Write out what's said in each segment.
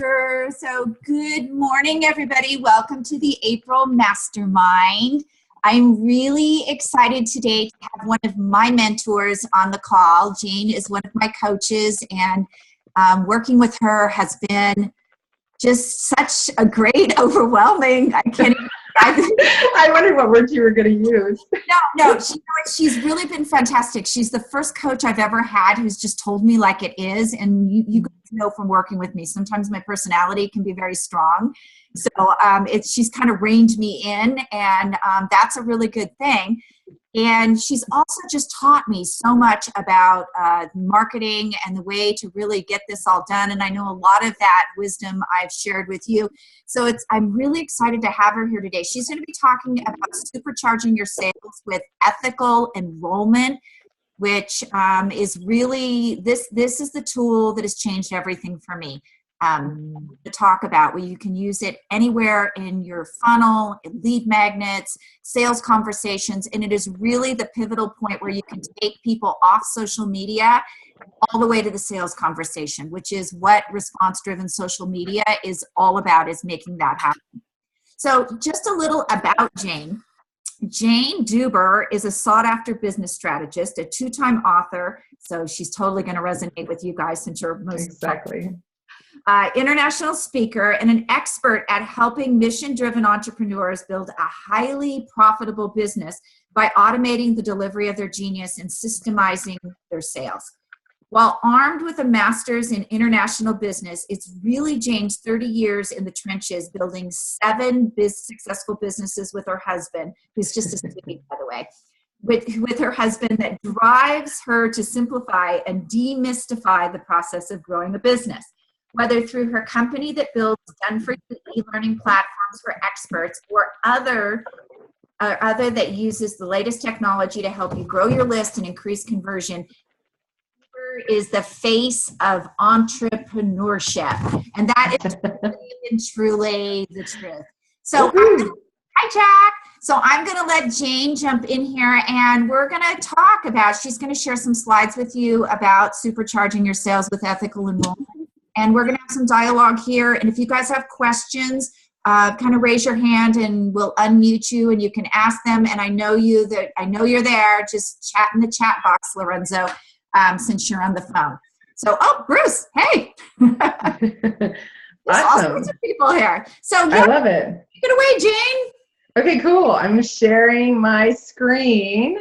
Deuber. So good morning, everybody. Welcome to the April Mastermind. I'm really excited today to have one of my mentors on the call. Jane is one of my coaches, and working with her has been just such a great, overwhelming, I can't even I wondered what words you were going to use. No, she's really been fantastic. She's the first coach I've ever had who's just told me like it is. And you guys know from working with me, sometimes my personality can be very strong. So she's kind of reined me in, and that's a really good thing. And she's also just taught me so much about marketing and the way to really get this all done. And I know a lot of that wisdom I've shared with you. So I'm really excited to have her here today. She's going to be talking about supercharging your sales with ethical enrollment, which is really, this is the tool that has changed everything for me. To talk about where you can use it anywhere in your funnel, in lead magnets, sales conversations, and it is really the pivotal point where you can take people off social media all the way to the sales conversation, which is what response-driven social media is all about, is making that happen. So just a little about Jane. Jane Deuber is a sought-after business strategist, a two-time author, so she's totally going to resonate with you guys since you're most exactly. International speaker and an expert at helping mission-driven entrepreneurs build a highly profitable business by automating the delivery of their genius and systemizing their sales. While armed with a master's in international business, it's really Jane's 30 years in the trenches building 7 successful businesses with her husband, who's just a sweetie, by the way, with her husband, that drives her to simplify and demystify the process of growing a business. Whether through her company that builds done-for-you e-learning platforms for experts, or other that uses the latest technology to help you grow your list and increase conversion, Deuber is the face of entrepreneurship, and that is really and truly the truth. So, hi, Jack. So I'm going to let Jane jump in here, and we're going to talk about, she's going to share some slides with you about supercharging your sales with ethical enrollment. And we're going to have some dialogue here. And if you guys have questions, kind of raise your hand and we'll unmute you and you can ask them. And I know you're there. Just chat in the chat box, Lorenzo, since you're on the phone. So, Bruce, hey. There's all sorts of people here. So yeah, I love it. Take it away, Jane. Okay, cool. I'm sharing my screen.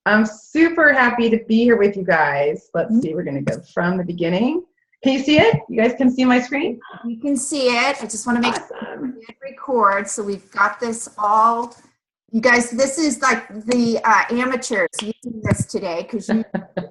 I'm super happy to be here with you guys. Let's see. We're going to go from the beginning. Can you see it? You guys can see my screen? You can see it. I just want to make sure we record. So we've got this all. You guys, this is like the amateurs using this today because you. Okay.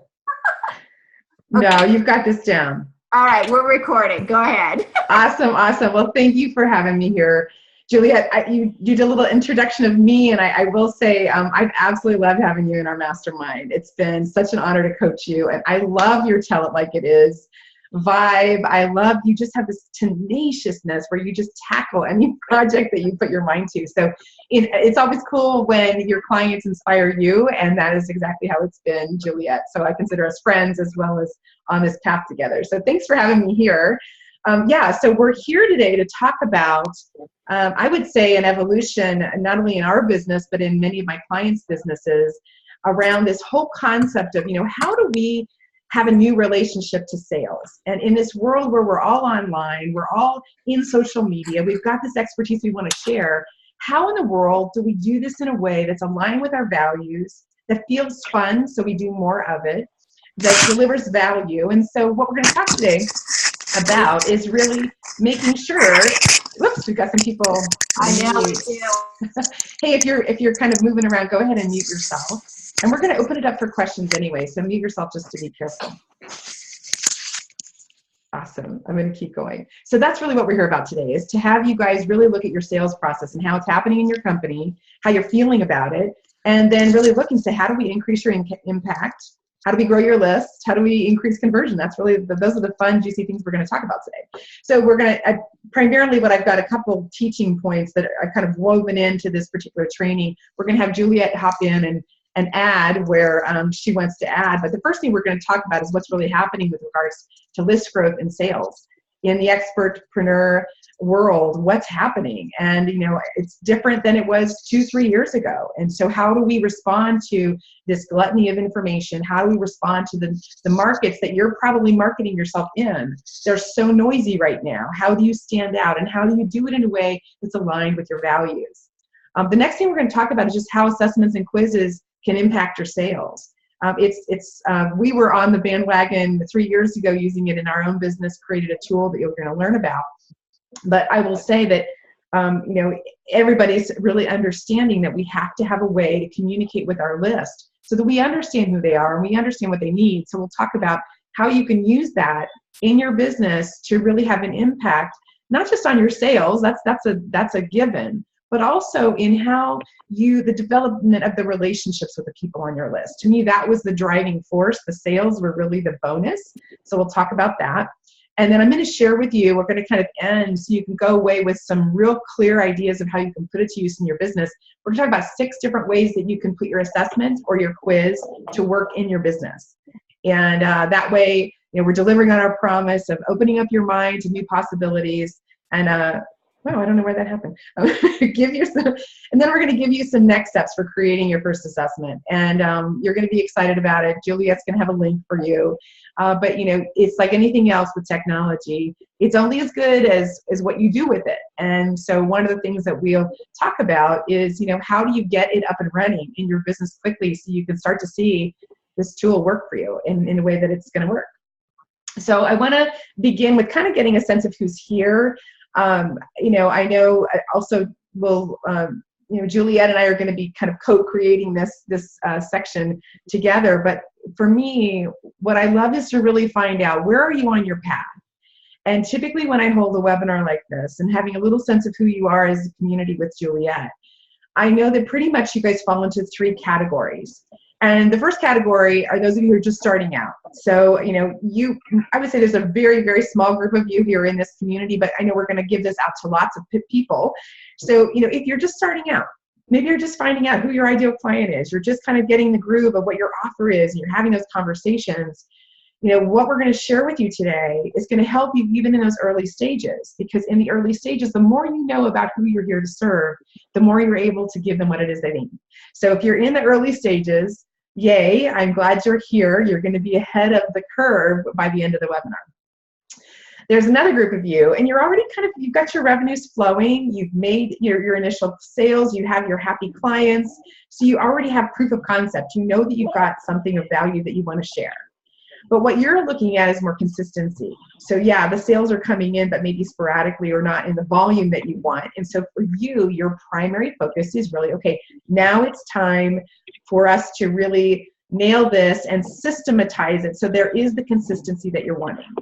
No, you've got this down. All right, we're recording. Go ahead. Awesome. Well, thank you for having me here. Juliet, you did a little introduction of me, and I will say I've absolutely loved having you in our mastermind. It's been such an honor to coach you, and I love your tell it like it is vibe. I love you just have this tenaciousness where you just tackle any project that you put your mind to. So it's always cool when your clients inspire you, and that is exactly how it's been, Juliet. So I consider us friends as well as on this path together. So thanks for having me here. So we're here today to talk about, I would say, an evolution, not only in our business, but in many of my clients' businesses, around this whole concept of, how do we have a new relationship to sales? And in this world where we're all online, we're all in social media, we've got this expertise we want to share. How in the world do we do this in a way that's aligned with our values, that feels fun, so we do more of it, that delivers value? And so what we're going to talk today about is really making sure, whoops, we've got some people. I know we do. Hey, if you're kind of moving around, go ahead and mute yourself. And we're going to open it up for questions anyway, so mute yourself just to be careful. Awesome. I'm going to keep going. So that's really what we're here about today, is to have you guys really look at your sales process and how it's happening in your company, how you're feeling about it, and then really look and say, how do we increase your impact? How do we grow your list? How do we increase conversion? That's really, those are the fun, juicy things we're going to talk about today. So we're going to, primarily what I've got a couple teaching points that I've kind of woven into this particular training. We're going to have Juliet hop in and add where she wants to add. But the first thing we're going to talk about is what's really happening with regards to list growth and sales. in the expertpreneur world, what's happening. And, it's different than it was 2-3 years ago. And so how do we respond to this gluttony of information? How do we respond to the markets that you're probably marketing yourself in? They're so noisy right now. How do you stand out? And how do you do it in a way that's aligned with your values? The next thing we're going to talk about is just how assessments and quizzes can impact your sales. We were on the bandwagon 3 years ago using it in our own business, created a tool that you're going to learn about. But I will say that, everybody's really understanding that we have to have a way to communicate with our list so that we understand who they are and we understand what they need. So we'll talk about how you can use that in your business to really have an impact, not just on your sales, that's a given, but also in how the development of the relationships with the people on your list. To me, that was the driving force. The sales were really the bonus. So we'll talk about that. And then I'm going to share with you, we're going to kind of end so you can go away with some real clear ideas of how you can put it to use in your business. We're going to talk about 6 different ways that you can put your assessment or your quiz to work in your business. And that way, we're delivering on our promise of opening up your mind to new possibilities. And wow, I don't know where that happened. Give you some, and then we're going to give you some next steps for creating your first assessment. And you're going to be excited about it. Juliet's going to have a link for you. But it's like anything else with technology. It's only as good as what you do with it. And so one of the things that we'll talk about is, how do you get it up and running in your business quickly so you can start to see this tool work for you in a way that it's going to work. So I want to begin with kind of getting a sense of who's here. I know also Juliet and I are going to be kind of co-creating this section together. But for me, what I love is to really find out, where are you on your path? And typically when I hold a webinar like this and having a little sense of who you are as a community with Juliet, I know that pretty much you guys fall into 3 categories. And the first category are those of you who are just starting out. So, I would say there's a very, very small group of you here in this community, but I know we're going to give this out to lots of people. So, if you're just starting out, maybe you're just finding out who your ideal client is. You're just kind of getting the groove of what your offer is, and you're having those conversations. What we're going to share with you today is going to help you even in those early stages, because in the early stages, the more you know about who you're here to serve, the more you're able to give them what it is they need. So if you're in the early stages, yay, I'm glad you're here. You're going to be ahead of the curve by the end of the webinar. There's another group of you, and you're already you've got your revenues flowing, you've made your initial sales, you have your happy clients, so you already have proof of concept. You know that you've got something of value that you want to share. But what you're looking at is more consistency. So yeah, the sales are coming in, but maybe sporadically or not in the volume that you want. And so for you, your primary focus is really, okay, now it's time for us to really nail this and systematize it so there is the consistency that you're wanting.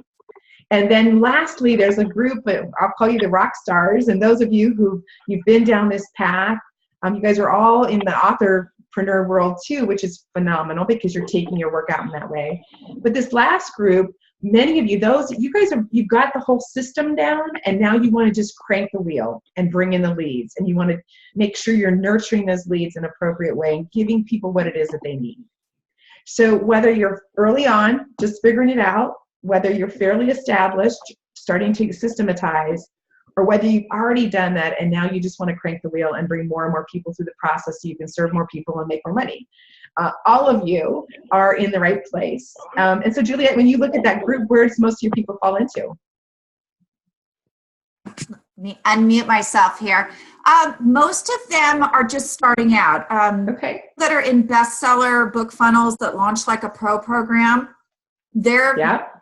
And then lastly, there's a group that I'll call you the rock stars. And those of you you've been down this path, you guys are all in the authorpreneur world too, which is phenomenal because you're taking your work out in that way. But this last group, many of you, you've got the whole system down, and now you want to just crank the wheel and bring in the leads, and you want to make sure you're nurturing those leads in an appropriate way and giving people what it is that they need. So whether you're early on, just figuring it out, whether you're fairly established, starting to systematize, or whether you've already done that and now you just want to crank the wheel and bring more and more people through the process so you can serve more people and make more money. All of you are in the right place. And so Juliet, when you look at that group, where does most of your people fall into? Let me unmute myself here. Most of them are just starting out. Okay. That are in bestseller book funnels that launch like a pro program. They're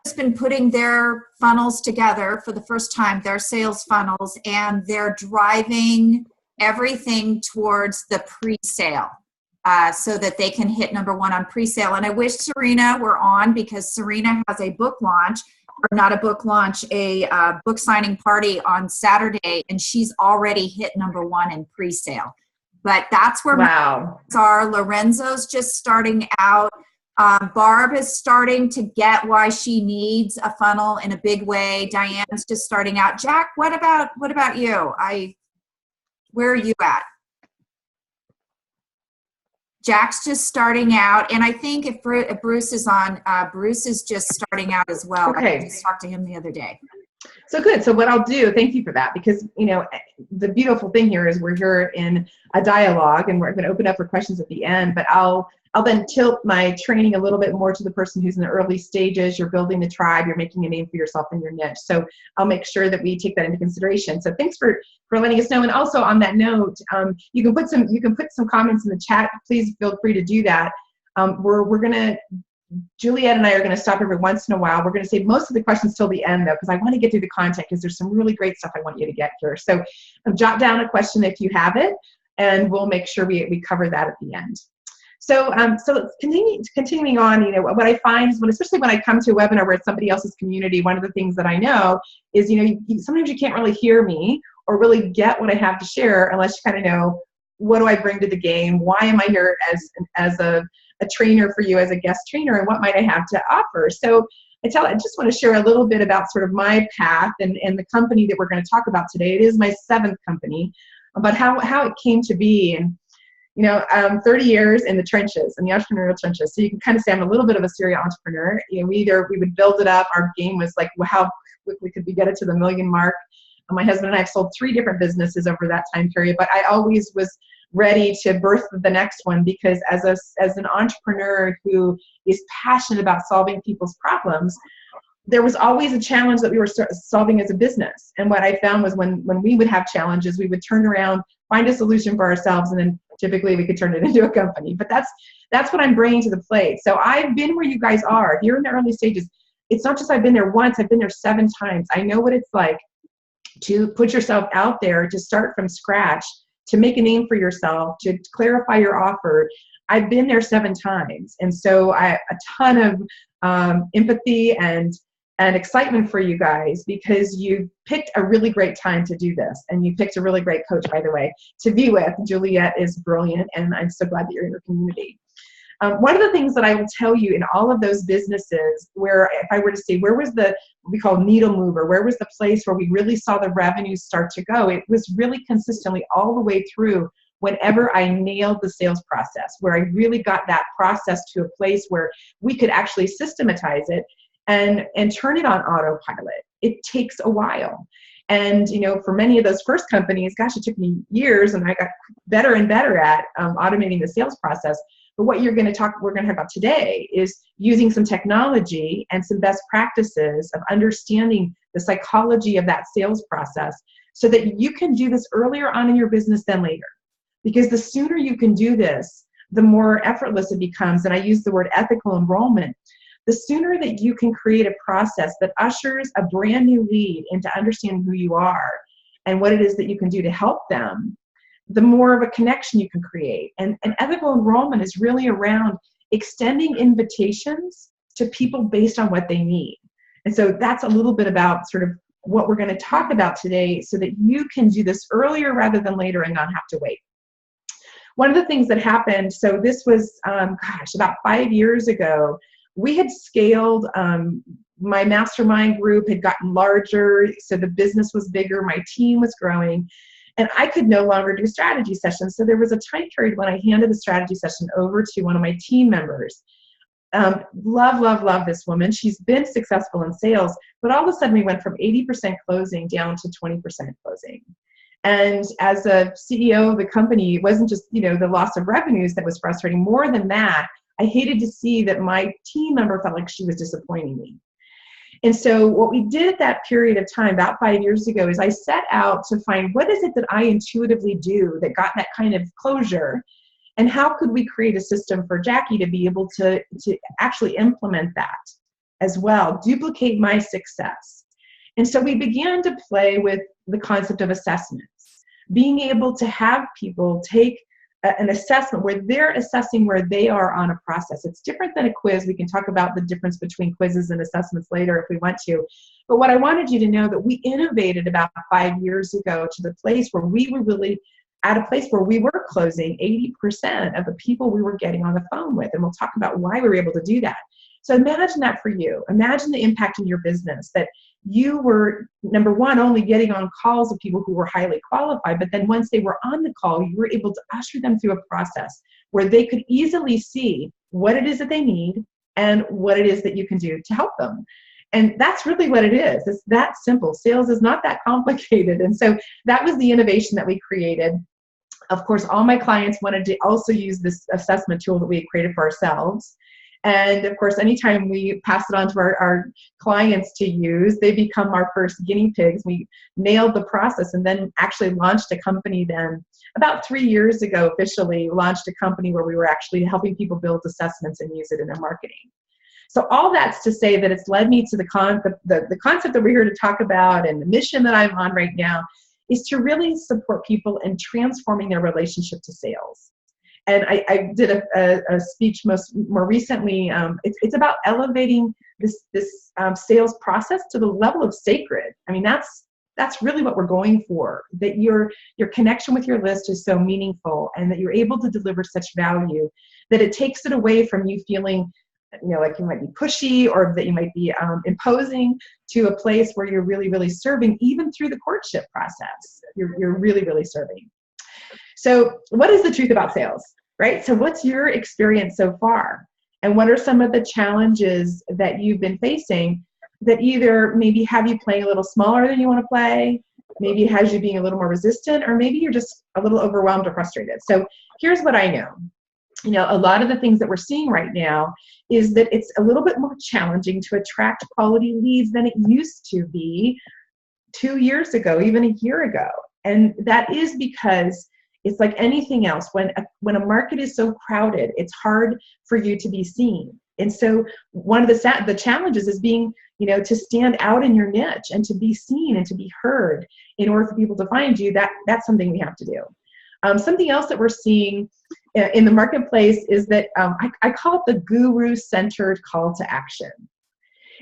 just been putting their funnels together for the first time, their sales funnels, and they're driving everything towards the pre-sale so that they can hit number 1 on pre-sale. And I wish Serena were on, because Serena has a book launch, or not a book launch, a book signing party on Saturday, and she's already hit number 1 in pre-sale. But that's where wow. Our Lorenzo's just starting out. Barb is starting to get why she needs a funnel in a big way. Diane's just starting out. Jack, what about you? Where are you at? Jack's just starting out, and I think if Bruce is on, Bruce is just starting out as well. Okay. I just talked to him the other day. So good. So what I'll do, thank you for that, because, you know, the beautiful thing here is we're here in a dialogue, and we're going to open up for questions at the end, but I'll then tilt my training a little bit more to the person who's in the early stages. You're building the tribe, you're making a name for yourself in your niche. So I'll make sure that we take that into consideration. So thanks for letting us know. And also on that note, you can put some comments in the chat. Please feel free to do that. We're going to, Juliet and I are going to stop every once in a while. We're going to save most of the questions till the end, though, because I want to get through the content, because there's some really great stuff I want you to get here. So jot down a question if you have it, and we'll make sure we cover that at the end. So continuing on, you know, what I find is especially when I come to a webinar where it's somebody else's community, one of the things that I know is, you know, sometimes you can't really hear me or really get what I have to share unless you kind of know, what do I bring to the game? Why am I here as a trainer for you, as a guest trainer, and what might I have to offer? So I just want to share a little bit about sort of my path and the company that we're going to talk about today. It is my 7th company, but how it came to be. And, you know, 30 years in the trenches, in the entrepreneurial trenches. So you can kind of say I'm a little bit of a serial entrepreneur. You know, we would build it up. Our game was like, how quickly could we get it to the 1 million mark? My husband and I have sold 3 different businesses over that time period, but I always was ready to birth the next one, because as an entrepreneur who is passionate about solving people's problems, there was always a challenge that we were solving as a business. And what I found was when we would have challenges, we would turn around, find a solution for ourselves, and then typically we could turn it into a company. But that's what I'm bringing to the plate. So I've been where you guys are. If you're in the early stages, it's not just I've been there once, I've been there 7 times. I know what it's like to put yourself out there, to start from scratch, to make a name for yourself, to clarify your offer. I've been there 7 times. And so a ton of empathy and excitement for you guys, because you picked a really great time to do this. And you picked a really great coach, by the way, to be with. Juliet is brilliant, and I'm so glad that you're in your community. One of the things that I will tell you in all of those businesses where, if I were to say, where was what we call needle mover, where was the place where we really saw the revenues start to go, it was really consistently all the way through whenever I nailed the sales process, where I really got that process to a place where we could actually systematize it and turn it on autopilot. It takes a while. And, you know, for many of those first companies, gosh, it took me years, and I got better and better at automating the sales process. But what we're going to talk about today is using some technology and some best practices of understanding the psychology of that sales process, so that you can do this earlier on in your business than later. Because the sooner you can do this, the more effortless it becomes. And I use the word ethical enrollment. The sooner that you can create a process that ushers a brand new lead into understanding who you are and what it is that you can do to help them, the more of a connection you can create. And ethical enrollment is really around extending invitations to people based on what they need. And so that's a little bit about sort of what we're going to talk about today, so that you can do this earlier rather than later and not have to wait. One of the things that happened, so this was, about 5 years ago, we had scaled, my mastermind group had gotten larger, so the business was bigger, my team was growing, and I could no longer do strategy sessions. So there was a time period when I handed the strategy session over to one of my team members. Love this woman. She's been successful in sales, but all of a sudden we went from 80% closing down to 20% closing. And as a CEO of the company, it wasn't just, you know, the loss of revenues that was frustrating. More than that, I hated to see that my team member felt like she was disappointing me. And so what we did at that period of time, about 5 years ago, is I set out to find, what is it that I intuitively do that got that kind of closure, and how could we create a system for Jackie to be able to actually implement that as well, duplicate my success. And so we began to play with the concept of assessments, being able to have people take an assessment where they're assessing where they are on a process. It's different than a quiz. We can talk about the difference between quizzes and assessments later if we want to. But what I wanted you to know, that we innovated about 5 years ago to the place where we were really at a place where we were closing 80% of the people we were getting on the phone with. And we'll talk about why we were able to do that. So imagine that for you. Imagine the impact in your business, that you were, number one, only getting on calls of people who were highly qualified, but then once they were on the call, you were able to usher them through a process where they could easily see what it is that they need and what it is that you can do to help them. And that's really what it is. It's that simple. Sales is not that complicated. And so that was the innovation that we created. Of course, all my clients wanted to also use this assessment tool that we had created for ourselves. And of course, anytime we pass it on to our clients to use, they become our first guinea pigs. We nailed the process and then actually launched a company then. About 3 years ago, officially launched a company where we were actually helping people build assessments and use it in their marketing. So all that's to say that it's led me to the concept that we're here to talk about, and the mission that I'm on right now is to really support people in transforming their relationship to sales. And I did a speech more recently. It's about elevating this sales process to the level of sacred. I mean, that's really what we're going for. That your connection with your list is so meaningful, and that you're able to deliver such value that it takes it away from you feeling, like you might be pushy or that you might be imposing, to a place where you're really, really serving, even through the courtship process. You're really, really serving. So what is the truth about sales, right? So what's your experience so far? And what are some of the challenges that you've been facing that either maybe have you playing a little smaller than you want to play, maybe has you being a little more resistant, or maybe you're just a little overwhelmed or frustrated? So here's what I know. A lot of the things that we're seeing right now is that it's a little bit more challenging to attract quality leads than it used to be 2 years ago, even a year ago. And that is because it's like anything else. When a market is so crowded, it's hard for you to be seen. And so one of the challenges is being, to stand out in your niche and to be seen and to be heard in order for people to find you. That's something we have to do. Something else that we're seeing in the marketplace is that I call it the guru-centered call to action.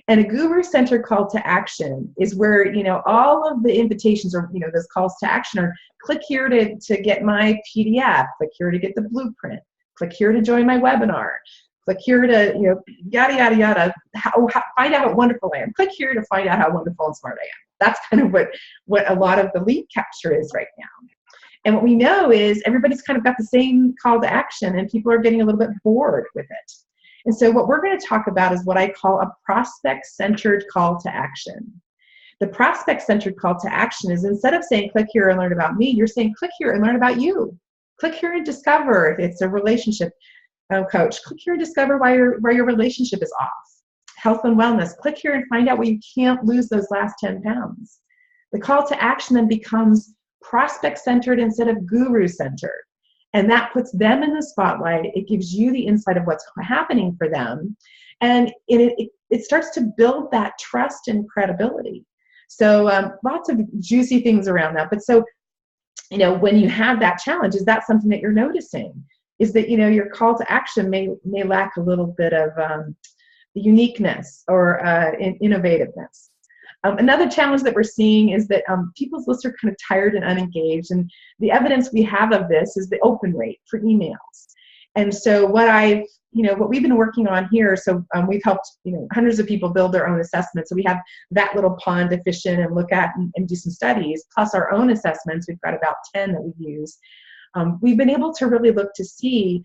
And a guru-centered call to action is where, all of the invitations or, those calls to action are click here to get my PDF, click here to get the blueprint, click here to join my webinar, click here to, yada, yada, yada, find out how wonderful I am, click here to find out how wonderful and smart I am. That's kind of what a lot of the lead capture is right now. And what we know is everybody's kind of got the same call to action, and people are getting a little bit bored with it. And so what we're going to talk about is what I call a prospect-centered call to action. The prospect-centered call to action is, instead of saying click here and learn about me, you're saying click here and learn about you. Click here and discover if it's a relationship coach. Click here and discover why your relationship is off. Health and wellness. Click here and find out why you can't lose those last 10 pounds. The call to action then becomes prospect-centered instead of guru-centered. And that puts them in the spotlight. It gives you the insight of what's happening for them. And it starts to build that trust and credibility. So lots of juicy things around that. But so, when you have that challenge, is that something that you're noticing? Is that, your call to action may lack a little bit of uniqueness or innovativeness. Another challenge that we're seeing is that people's lists are kind of tired and unengaged, and the evidence we have of this is the open rate for emails. And so what we've been working on here, so we've helped hundreds of people build their own assessments. So we have that little pond to fish in and look at and do some studies, plus our own assessments. We've got about 10 that we use. We've been able to really look to see,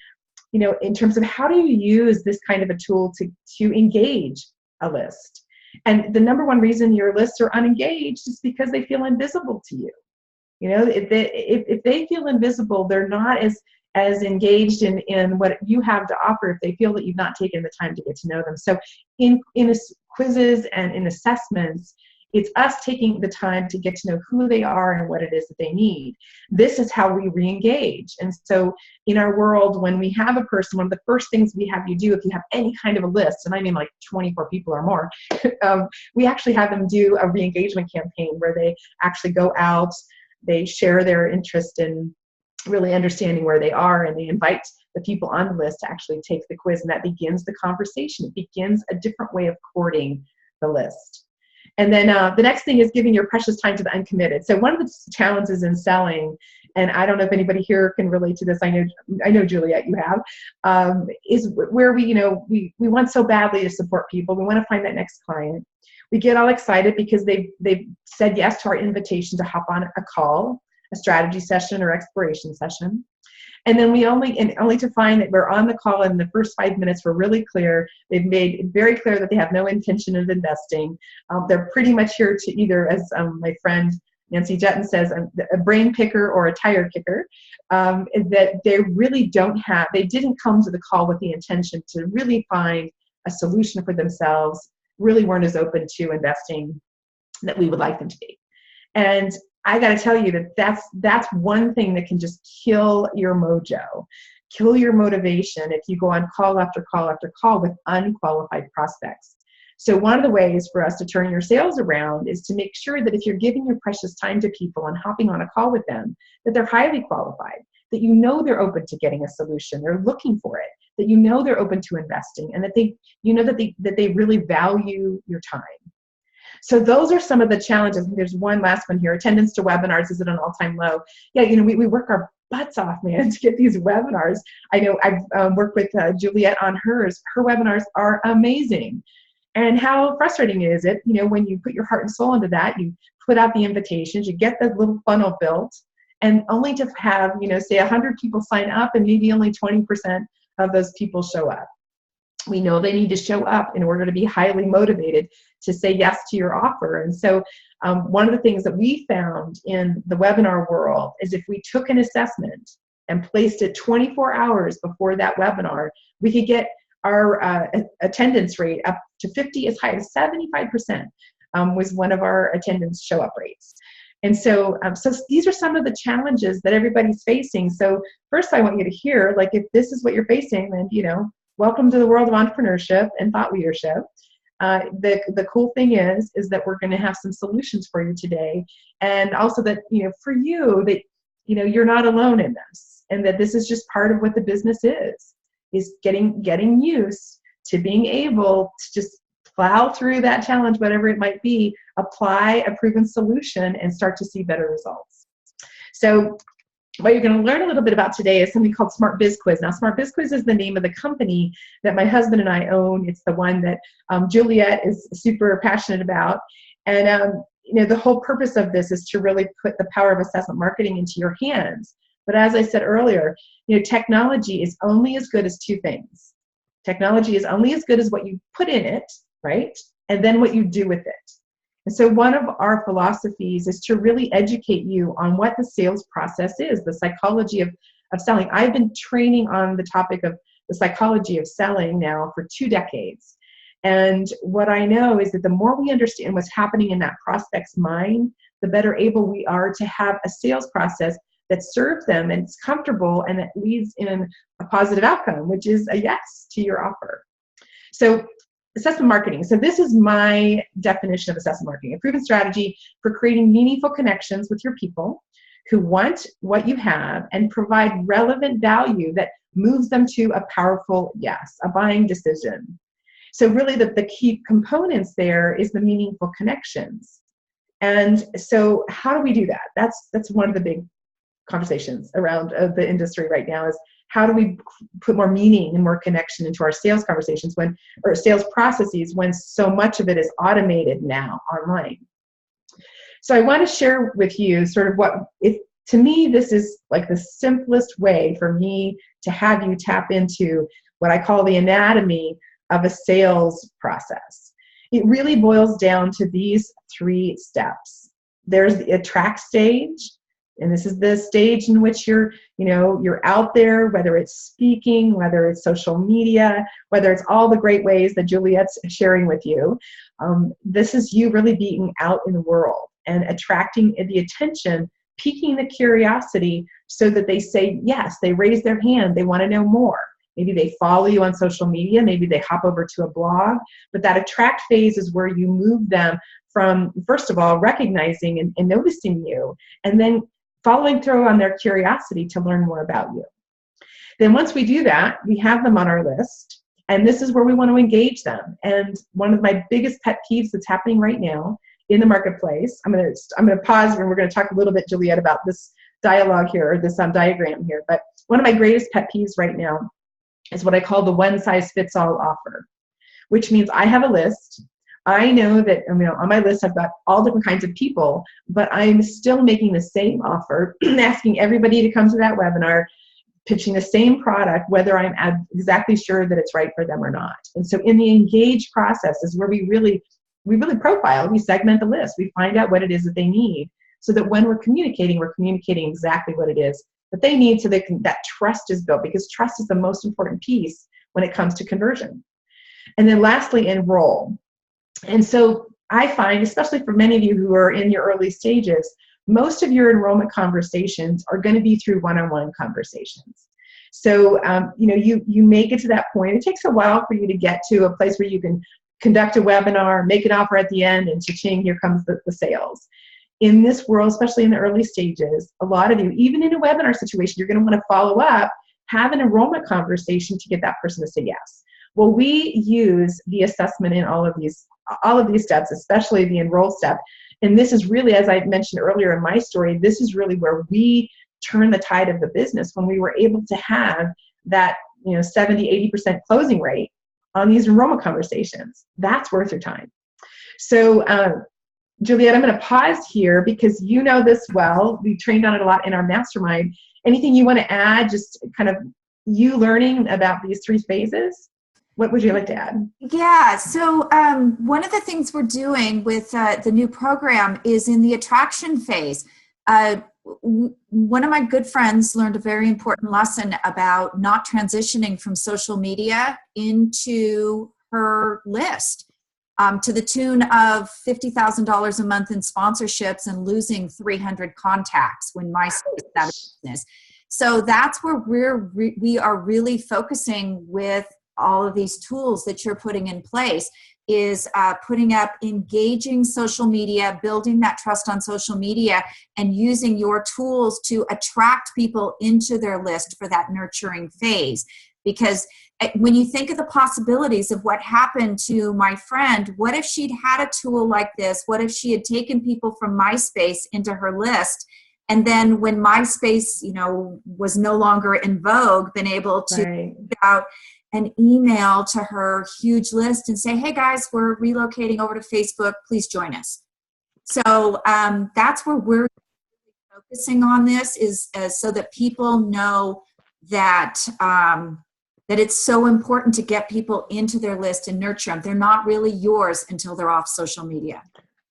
in terms of how do you use this kind of a tool to engage a list. And the number one reason your lists are unengaged is because they feel invisible to you. If they feel invisible, they're not as engaged in what you have to offer if they feel that you've not taken the time to get to know them. So in quizzes and in assessments, it's us taking the time to get to know who they are and what it is that they need. This is how we re-engage. And so in our world, when we have a person, one of the first things we have you do, if you have any kind of a list, and I mean like 24 people or more, we actually have them do a re-engagement campaign where they actually go out, they share their interest in really understanding where they are, and they invite the people on the list to actually take the quiz, and that begins the conversation. It begins a different way of courting the list. And then the next thing is giving your precious time to the uncommitted. So one of the challenges in selling, and I don't know if anybody here can relate to this, I know Juliet, you have, is where we want so badly to support people. We want to find that next client. We get all excited because they've said yes to our invitation to hop on a call, a strategy session or exploration session. And then only to find that we're on the call and the first 5 minutes were really clear. They've made it very clear that they have no intention of investing. They're pretty much here to either, as my friend Nancy Jetton says, a brain picker or a tire kicker, that they really they didn't come to the call with the intention to really find a solution for themselves, really weren't as open to investing that we would like them to be. And I got to tell you that's one thing that can just kill your mojo, kill your motivation if you go on call after call after call with unqualified prospects. So one of the ways for us to turn your sales around is to make sure that if you're giving your precious time to people and hopping on a call with them, that they're highly qualified, that you know they're open to getting a solution, they're looking for it, that you know they're open to investing, and that they really value your time. So those are some of the challenges. There's one last one here. Attendance to webinars is at an all-time low. Yeah, we work our butts off, man, to get these webinars. I know I've worked with Juliet on hers. Her webinars are amazing. And how frustrating is it, when you put your heart and soul into that, you put out the invitations, you get the little funnel built, and only to have, say 100 people sign up and maybe only 20% of those people show up. We know they need to show up in order to be highly motivated to say yes to your offer. And so one of the things that we found in the webinar world is if we took an assessment and placed it 24 hours before that webinar, we could get our attendance rate up to 50, as high as 75% was one of our attendance show up rates. And so, so these are some of the challenges that everybody's facing. So first I want you to hear, like, if this is what you're facing, then, welcome to the world of entrepreneurship and thought leadership. The cool thing is that we're going to have some solutions for you today. And also that, for you, that, you're not alone in this, and that this is just part of what the business is getting used to being able to just plow through that challenge, whatever it might be, apply a proven solution and start to see better results. So what you're going to learn a little bit about today is something called Smart Biz Quiz. Now, Smart Biz Quiz is the name of the company that my husband and I own. It's the one that Juliet is super passionate about. And, the whole purpose of this is to really put the power of assessment marketing into your hands. But as I said earlier, technology is only as good as two things. Technology is only as good as what you put in it, right? And then what you do with it. And so one of our philosophies is to really educate you on what the sales process is, the psychology of selling. I've been training on the topic of the psychology of selling now for 2 decades. And what I know is that the more we understand what's happening in that prospect's mind, the better able we are to have a sales process that serves them and it's comfortable and that leads in a positive outcome, which is a yes to your offer. So assessment marketing. So this is my definition of assessment marketing: a proven strategy for creating meaningful connections with your people who want what you have and provide relevant value that moves them to a powerful yes, a buying decision. So really the key components there is the meaningful connections. And so how do we do that? That's one of the big conversations around the industry right now, is how do we put more meaning and more connection into our sales conversations or sales processes when so much of it is automated now online. So I want to share with you sort of to me, this is like the simplest way for me to have you tap into what I call the anatomy of a sales process. It really boils down to these 3 steps. There's the attract stage. And this is the stage in which you're out there, whether it's speaking, whether it's social media, whether it's all the great ways that Juliet's sharing with you. This is you really being out in the world and attracting the attention, piquing the curiosity so that they say yes, they raise their hand, they want to know more. Maybe they follow you on social media, maybe they hop over to a blog, but that attract phase is where you move them from, first of all, recognizing and noticing you, and then following through on their curiosity to learn more about you. Then once we do that, we have them on our list, and this is where we want to engage them. And one of my biggest pet peeves that's happening right now in the marketplace, I'm going to pause and we're going to talk a little bit, Juliet, about this dialogue here, or this diagram here. But one of my greatest pet peeves right now is what I call the one-size-fits-all offer, which means I have a list. I know that on my list I've got all different kinds of people, but I'm still making the same offer, asking everybody to come to that webinar, pitching the same product, whether I'm exactly sure that it's right for them or not. And so in the engage process is where we really profile, we segment the list, we find out what it is that they need, so that when we're communicating exactly what it is that they need, so that trust is built, because trust is the most important piece when it comes to conversion. And then lastly, enroll. And so I find, especially for many of you who are in your early stages, most of your enrollment conversations are going to be through one-on-one conversations. So, you may get to that point. It takes a while for you to get to a place where you can conduct a webinar, make an offer at the end, and cha-ching, here comes the sales. In this world, especially in the early stages, a lot of you, even in a webinar situation, you're going to want to follow up, have an enrollment conversation to get that person to say yes. Well, we use the assessment in all of these steps, especially the enroll step. And this is really, as I mentioned earlier in my story, this is really where we turn the tide of the business, when we were able to have that 70-80% closing rate on these enrollment conversations. That's worth your time. So Juliet, I'm going to pause here because you know this well. We trained on it a lot in our mastermind. Anything you want to add, just kind of you learning about these 3 phases? What would you like to add? Yeah, so one of the things we're doing with the new program is in the attraction phase. One of my good friends learned a very important lesson about not transitioning from social media into her list, to the tune of $50,000 a month in sponsorships and losing 300 contacts when MySpace is out of business. So that's where we are really focusing with all of these tools that you're putting in place, is putting up engaging social media, building that trust on social media, and using your tools to attract people into their list for that nurturing phase. Because when you think of the possibilities of what happened to my friend, what if she'd had a tool like this? What if she had taken people from MySpace into her list, and then when MySpace, was no longer in vogue, been able to put out an email to her huge list and say, hey guys, we're relocating over to Facebook, please join us. So that's where we're focusing on this, is so that people know that that it's so important to get people into their list and nurture them. They're not really yours until they're off social media.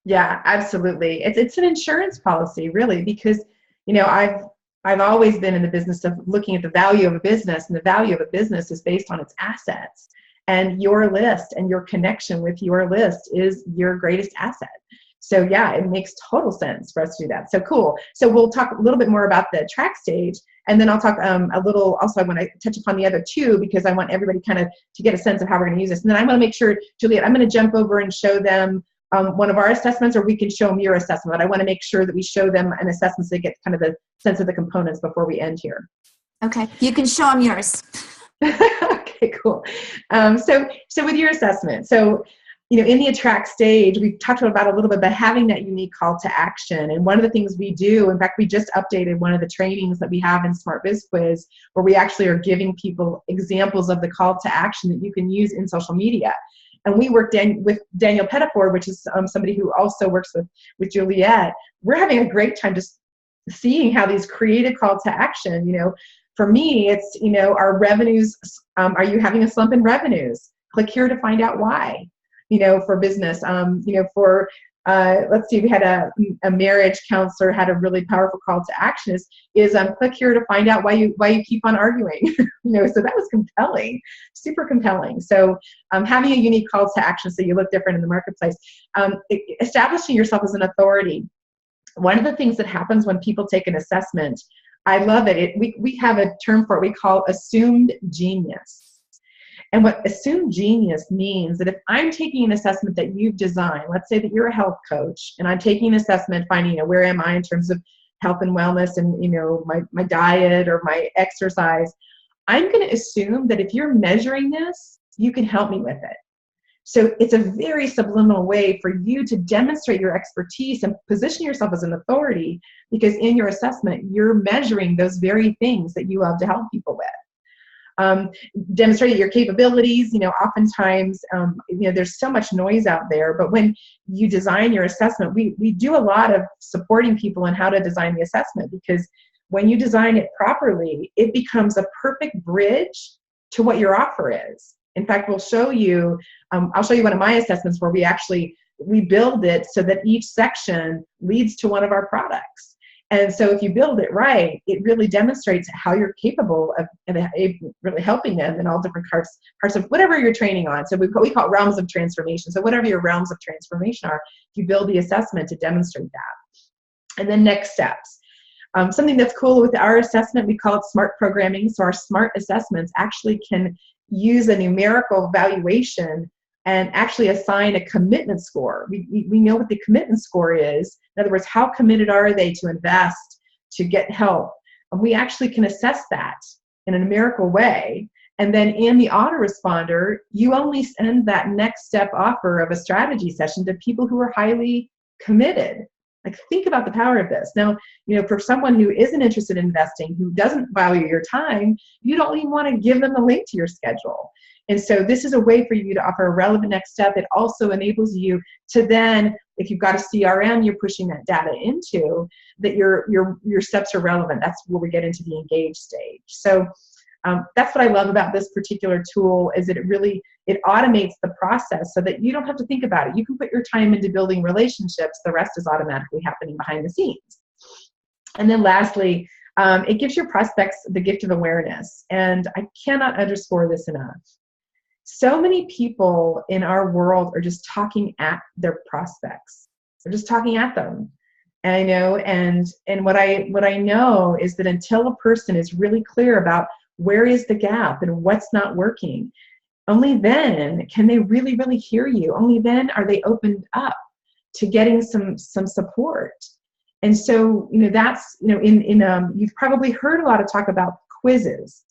Yeah, absolutely. It's an insurance policy, really, because I've always been in the business of looking at the value of a business, and the value of a business is based on its assets. And your list and your connection with your list is your greatest asset. So yeah, it makes total sense for us to do that. So cool. So we'll talk a little bit more about the track stage, and then I'll talk a little, also I want to touch upon the other 2, because I want everybody kind of to get a sense of how we're going to use this. And then I want to make sure, Juliet, I'm going to jump over and show them one of our assessments, or we can show them your assessment. But I want to make sure that we show them an assessment so they get kind of the sense of the components before we end here. Okay, you can show them yours. Okay, cool. So with your assessment, so in the attract stage, we've talked about a little bit about having that unique call to action. And one of the things we do, in fact, we just updated one of the trainings that we have in Smart Biz Quiz, where we actually are giving people examples of the call to action that you can use in social media. And we worked with Daniel Pettiford, which is somebody who also works with Juliet. We're having a great time just seeing how these creative call to action, for me, it's, our revenues, are you having a slump in revenues? Click here to find out why. For business, let's see, we had a marriage counselor had a really powerful call to action is click here to find out why you keep on arguing. So that was compelling, super compelling. So having a unique call to action so you look different in the marketplace, establishing yourself as an authority. One of the things that happens when people take an assessment, I love it. We have a term for it we call assumed genius. And what assumed genius means that if I'm taking an assessment that you've designed, let's say that you're a health coach, and I'm taking an assessment, finding where am I in terms of health and wellness and my diet or my exercise, I'm going to assume that if you're measuring this, you can help me with it. So it's a very subliminal way for you to demonstrate your expertise and position yourself as an authority, because in your assessment, you're measuring those very things that you love to help people with. Demonstrate your capabilities. Oftentimes, there's so much noise out there, but when you design your assessment, we do a lot of supporting people on how to design the assessment, because when you design it properly, it becomes a perfect bridge to what your offer is. In fact, we'll show you, I'll show you one of my assessments where we build it so that each section leads to one of our products. And so if you build it right, it really demonstrates how you're capable of really helping them in all different parts of whatever you're training on. So we call it realms of transformation. So whatever your realms of transformation are, you build the assessment to demonstrate that. And then next steps. Something that's cool with our assessment, we call it SMART programming. So our SMART assessments actually can use a numerical valuation and actually assign a commitment score. We know what the commitment score is. In other words, how committed are they to invest, to get help? And we actually can assess that in a numerical way. And then in the autoresponder, you only send that next step offer of a strategy session to people who are highly committed. Like, think about the power of this. Now, for someone who isn't interested in investing, who doesn't value your time, you don't even want to give them the link to your schedule. And so this is a way for you to offer a relevant next step. It also enables you to then, if you've got a CRM you're pushing that data into, that your steps are relevant. That's where we get into the engage stage. So that's what I love about this particular tool, is that it automates the process so that you don't have to think about it. You can put your time into building relationships. The rest is automatically happening behind the scenes. And then lastly, it gives your prospects the gift of awareness. And I cannot underscore this enough. So many people in our world are just talking at their prospects. They're just talking at them. And what I know is that until a person is really clear about where is the gap and what's not working, only then can they really, really hear you. Only then are they opened up to getting some support. And so, that's, you've probably heard a lot of talk about quizzes.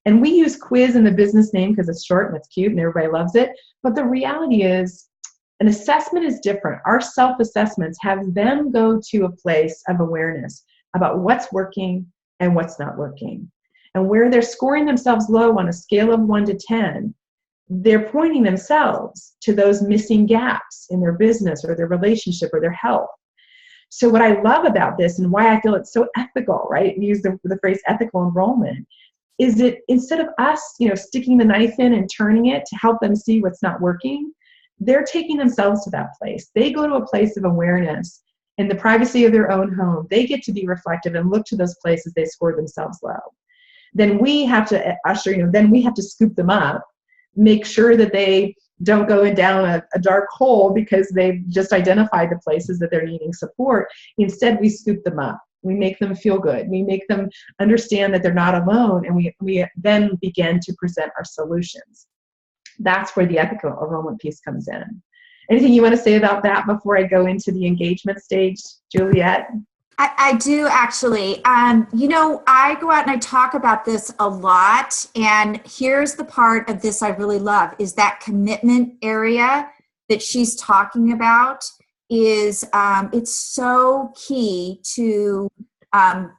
And we use quiz in the business name because it's short and it's cute and everybody loves it. But the reality is, an assessment is different. Our self-assessments have them go to a place of awareness about what's working and what's not working. And where they're scoring themselves low on a scale of 1 to 10, they're pointing themselves to those missing gaps in their business or their relationship or their health. So what I love about this, and why I feel it's so ethical, right? We use the phrase ethical enrollment, is that instead of us, sticking the knife in and turning it to help them see what's not working, they're taking themselves to that place. They go to a place of awareness in the privacy of their own home. They get to be reflective and look to those places they scored themselves low. Then we have to then we have to scoop them up, make sure that they don't go down a dark hole because they've just identified the places that they're needing support. Instead, we scoop them up. We make them feel good. We make them understand that they're not alone, and we then begin to present our solutions. That's where the ethical enrollment piece comes in. Anything you want to say about that before I go into the engagement stage, Juliet? I do actually. I go out and I talk about this a lot, and here's the part of this I really love, is that commitment area that she's talking about is it's so key to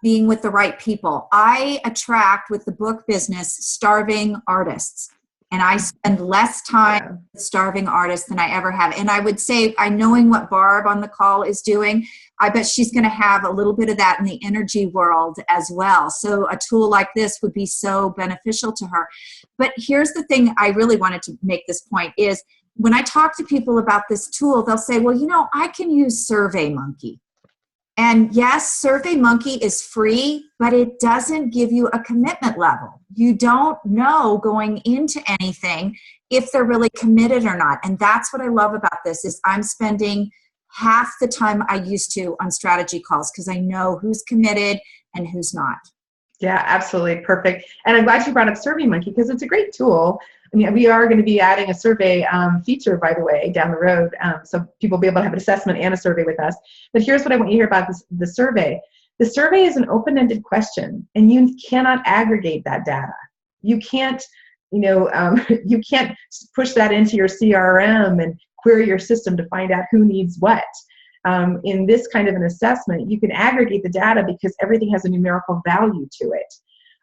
being with the right people. I attract, with the book business, starving artists. And I spend less time with starving artists than I ever have. And I would say, knowing what Barb on the call is doing, I bet she's going to have a little bit of that in the energy world as well. So a tool like this would be so beneficial to her. But here's the thing I really wanted to make this point is, when I talk to people about this tool, they'll say, well, I can use SurveyMonkey. And yes, SurveyMonkey is free, but it doesn't give you a commitment level. You don't know going into anything if they're really committed or not. And that's what I love about this, is I'm spending half the time I used to on strategy calls because I know who's committed and who's not. Yeah, absolutely. Perfect. And I'm glad you brought up SurveyMonkey because it's a great tool. I mean, we are going to be adding a survey feature, by the way, down the road. So people will be able to have an assessment and a survey with us. But here's what I want you to hear about the survey. The survey is an open-ended question, and you cannot aggregate that data. You can't, you can't push that into your CRM and query your system to find out who needs what. In this kind of an assessment, you can aggregate the data because everything has a numerical value to it.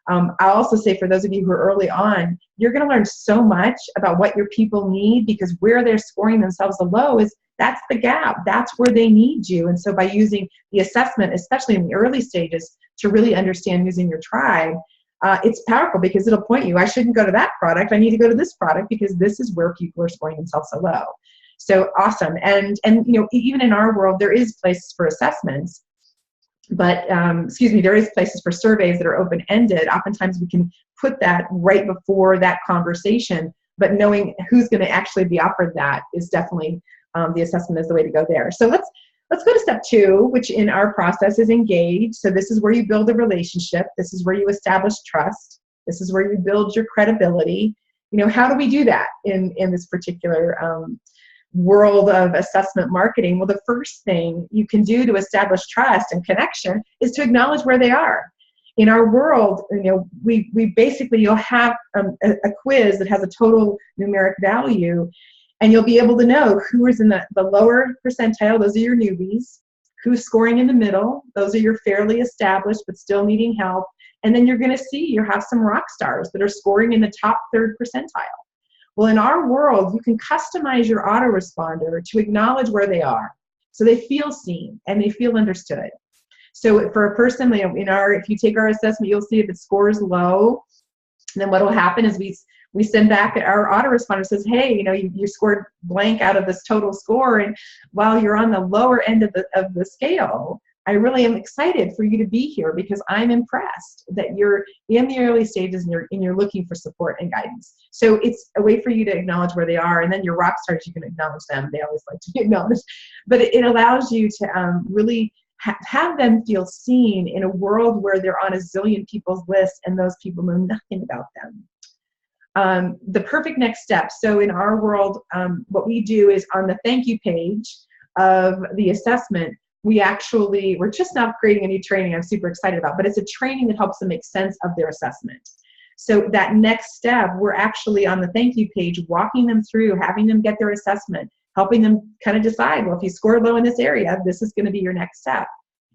I'll also say, for those of you who are early on, you're going to learn so much about what your people need, because where they're scoring themselves the low that's the gap. That's where they need you. And so by using the assessment, especially in the early stages, to really understand who's in your tribe, it's powerful because it'll point you, I shouldn't go to that product. I need to go to this product because this is where people are scoring themselves so low. So awesome. And even in our world, there is places for assessments, but there is places for surveys that are open-ended. Oftentimes we can put that right before that conversation, but knowing who's going to actually be offered that is definitely the assessment is the way to go there. So let's go to step 2, which in our process is engage. So this is where you build a relationship. This is where you establish trust. This is where you build your credibility. How do we do that in this particular world of assessment marketing? Well, the first thing you can do to establish trust and connection is to acknowledge where they are. In our world, we basically, you'll have a quiz that has a total numeric value, and you'll be able to know who is in the lower percentile. Those are your newbies. Who's scoring in the middle? Those are your fairly established but still needing help. And then you're going to see you have some rock stars that are scoring in the top 3rd percentile. Well, in our world, you can customize your autoresponder to acknowledge where they are so they feel seen and they feel understood. So for a person, if you take our assessment, you'll see if it scores low, then what will happen is we send back our autoresponder says, hey, you scored blank out of this total score, and while you're on the lower end of the scale, I really am excited for you to be here because I'm impressed that you're in the early stages and you're looking for support and guidance. So it's a way for you to acknowledge where they are, and then your rock stars, you can acknowledge them. They always like to be acknowledged, but it allows you to really have them feel seen in a world where they're on a zillion people's lists and those people know nothing about them. The perfect next step. So in our world, what we do is on the thank you page of the assessment, we're just now creating a new training I'm super excited about, but it's a training that helps them make sense of their assessment. So that next step, we're actually on the thank you page, walking them through, having them get their assessment, helping them kind of decide, well, if you score low in this area, this is going to be your next step.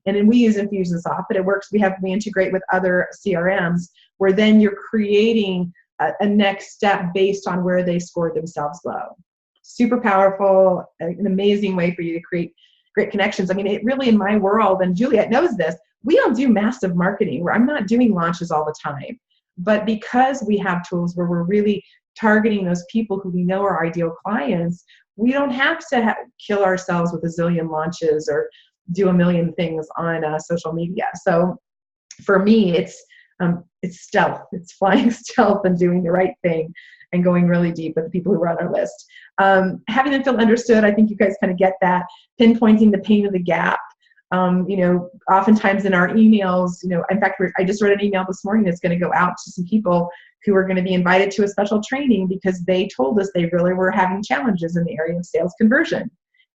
And then we use Infusionsoft, but it works. We integrate with other CRMs where then you're creating a next step based on where they scored themselves low. Super powerful, an amazing way for you to create great connections. I mean, it really, in my world, and Juliet knows this, we don't do massive marketing where I'm not doing launches all the time. But because we have tools where we're really targeting those people who we know are ideal clients, we don't have to kill ourselves with a zillion launches or do a million things on social media. So for me, it's stealth. It's flying stealth and doing the right thing and going really deep with the people who are on our list. Having them feel understood, I think you guys kind of get that. Pinpointing the pain of the gap. Oftentimes in our emails, in fact, I just wrote an email this morning that's going to go out to some people who are going to be invited to a special training because they told us they really were having challenges in the area of sales conversion.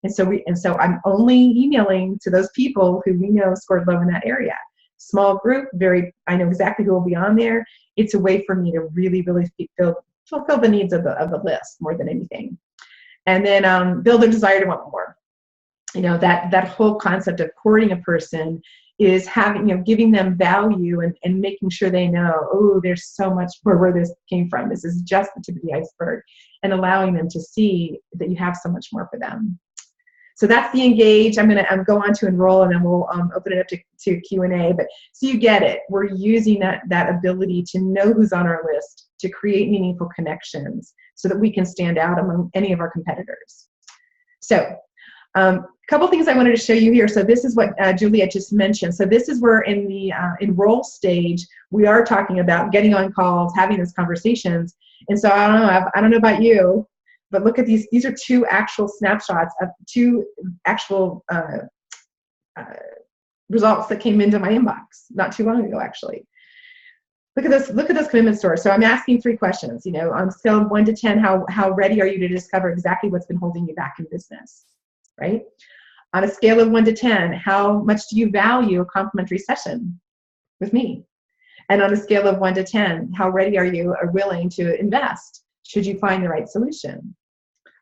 And so I'm only emailing to those people who we know scored low in that area. Small group, I know exactly who will be on there. It's a way for me to really, really fulfill the needs of the list more than anything. And then build a desire to want more. That whole concept of courting a person is giving them value and making sure they know, oh, there's so much more where this came from. This is just the tip of the iceberg, and allowing them to see that you have so much more for them. So that's the engage. I'm going to go on to enroll, and then we'll open it up to Q&A. But so you get it. We're using that ability to know who's on our list to create meaningful connections so that we can stand out among any of our competitors. So a couple things I wanted to show you here. So this is what Juliet just mentioned. So this is where in the enroll stage, we are talking about getting on calls, having those conversations. And so I don't know about you, but look at these. These are 2 actual snapshots of 2 actual results that came into my inbox not too long ago, actually. Look at this. Look at this commitment score. So I'm asking 3 questions. On a scale of 1 to 10, how ready are you to discover exactly what's been holding you back in business? Right? On a scale of 1 to 10, how much do you value a complimentary session with me? And on a scale of 1 to 10, how ready are you or willing to invest should you find the right solution?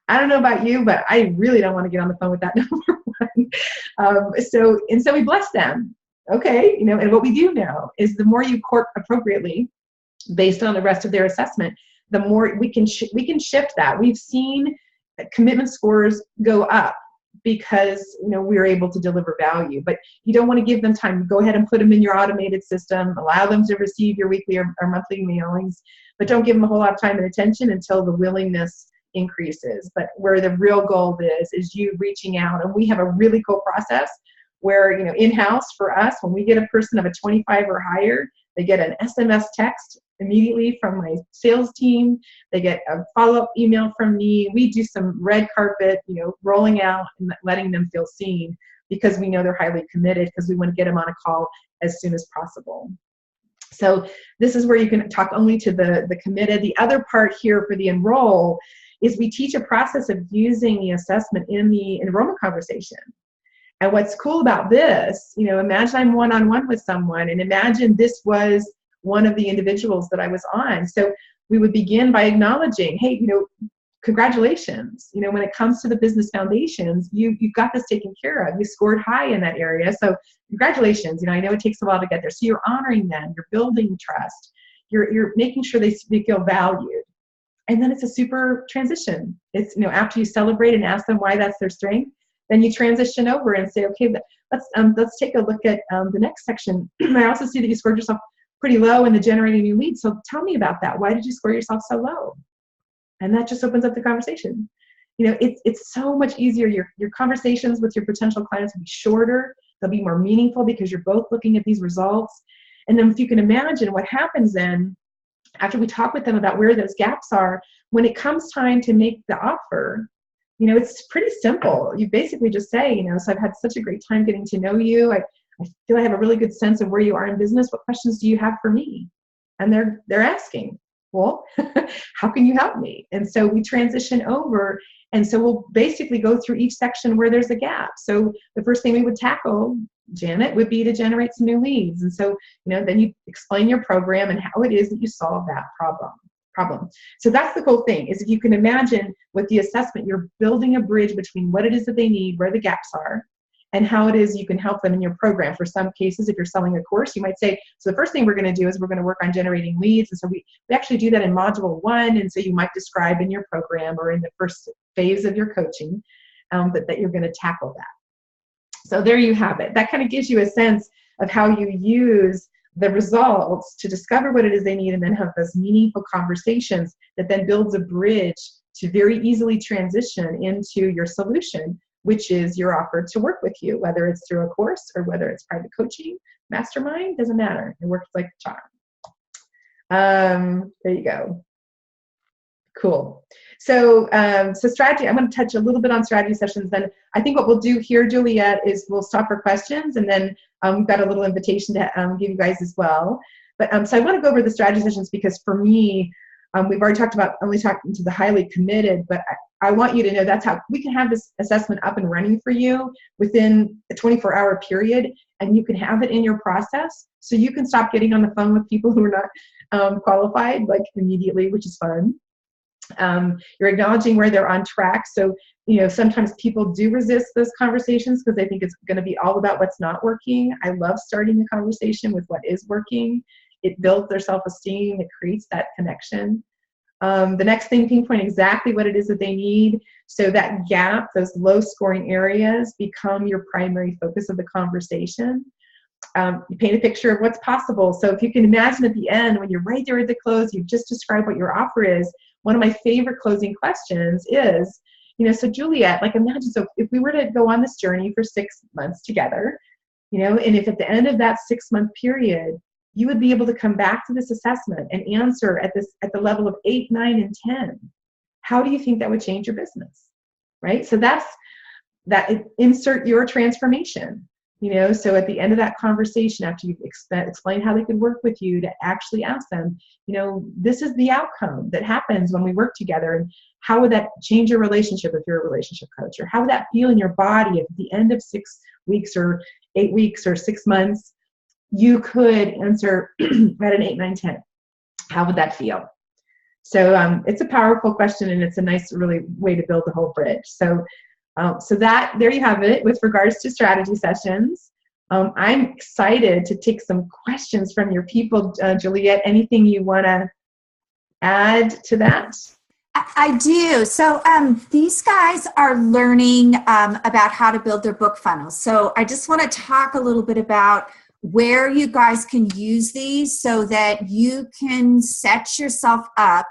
I don't know about you, but I really don't want to get on the phone with that number 1. So we bless them. Okay, and what we do know is the more you court appropriately based on the rest of their assessment, the more we can shift that. We've seen commitment scores go up because, we were able to deliver value. But you don't want to give them time. Go ahead and put them in your automated system, allow them to receive your weekly or monthly mailings, but don't give them a whole lot of time and attention until the willingness increases. But where the real goal is you reaching out. And we have a really cool process where, in-house for us, when we get a person of a 25 or higher, they get an SMS text immediately from my sales team. They get a follow-up email from me. We do some red carpet, rolling out and letting them feel seen, because we know they're highly committed, because we want to get them on a call as soon as possible. So this is where you can talk only to the committed. The other part here for the enroll is we teach a process of using the assessment in the enrollment conversation. And what's cool about this, imagine I'm one-on-one with someone, and imagine this was one of the individuals that I was on. So we would begin by acknowledging, hey, congratulations. When it comes to the business foundations, you've got this taken care of. You scored high in that area. So congratulations. I know it takes a while to get there. So you're honoring them. You're building trust. You're making sure they feel valued. And then it's a super transition. It's, after you celebrate and ask them why that's their strength, then you transition over and say, okay, let's take a look at the next section. I also see that you scored yourself pretty low in the generating new leads. So tell me about that. Why did you score yourself so low? And that just opens up the conversation. It's so much easier. Your conversations with your potential clients will be shorter. They'll be more meaningful because you're both looking at these results. And then if you can imagine what happens then, after we talk with them about where those gaps are, when it comes time to make the offer, it's pretty simple. You basically just say, so I've had such a great time getting to know you. I feel I have a really good sense of where you are in business. What questions do you have for me? And they're asking, well, how can you help me? And so we transition over. And so we'll basically go through each section where there's a gap. So the first thing we would tackle, Janet, would be to generate some new leads. And so, then you explain your program and how it is that you solve that problem. So that's the cool thing, is if you can imagine with the assessment, you're building a bridge between what it is that they need, where the gaps are, and how it is you can help them in your program. For some cases, if you're selling a course, you might say, so the first thing we're going to do is we're going to work on generating leads. And so we actually do that in module 1. And so you might describe in your program or in the first phase of your coaching that you're going to tackle that. So there you have it. That kind of gives you a sense of how you use the results to discover what it is they need, and then have those meaningful conversations that then builds a bridge to very easily transition into your solution, which is your offer to work with you, whether it's through a course or whether it's private coaching, mastermind, doesn't matter. It works like a charm. There you go. Cool. So, strategy, I'm going to touch a little bit on strategy sessions. Then I think what we'll do here, Juliet, is we'll stop for questions, and then we've got a little invitation to give you guys as well. But so I want to go over the strategy sessions because for me, we've already talked about only talking to the highly committed, but I want you to know that's how we can have this assessment up and running for you within a 24-hour period, and you can have it in your process so you can stop getting on the phone with people who are not qualified like immediately, which is fun. You're acknowledging where they're on track. So, sometimes people do resist those conversations because they think it's going to be all about what's not working. I love starting the conversation with what is working. It builds their self-esteem. It creates that connection. The next thing, pinpoint exactly what it is that they need. So that gap, those low scoring areas become your primary focus of the conversation. You paint a picture of what's possible. So if you can imagine at the end, when you're right there at the close, you've just described what your offer is. One of my favorite closing questions is, so Juliet, imagine, so if we were to go on this journey for 6 months together, and if at the end of that 6-month period, you would be able to come back to this assessment and answer at the level of 8, 9, and 10, how do you think that would change your business, right? So that's that. Insert your transformation. So at the end of that conversation, after you've explained how they could work with you, to actually ask them, this is the outcome that happens when we work together, and how would that change your relationship if you're a relationship coach, or how would that feel in your body if at the end of 6 weeks or 8 weeks or 6 months, you could answer at an 8, 9, 10. How would that feel? So it's a powerful question, and it's a nice, really way to build the whole bridge. So that, there you have it with regards to strategy sessions. I'm excited to take some questions from your people. Juliet, anything you want to add to that? I do. So these guys are learning about how to build their book funnels. So I just want to talk a little bit about where you guys can use these so that you can set yourself up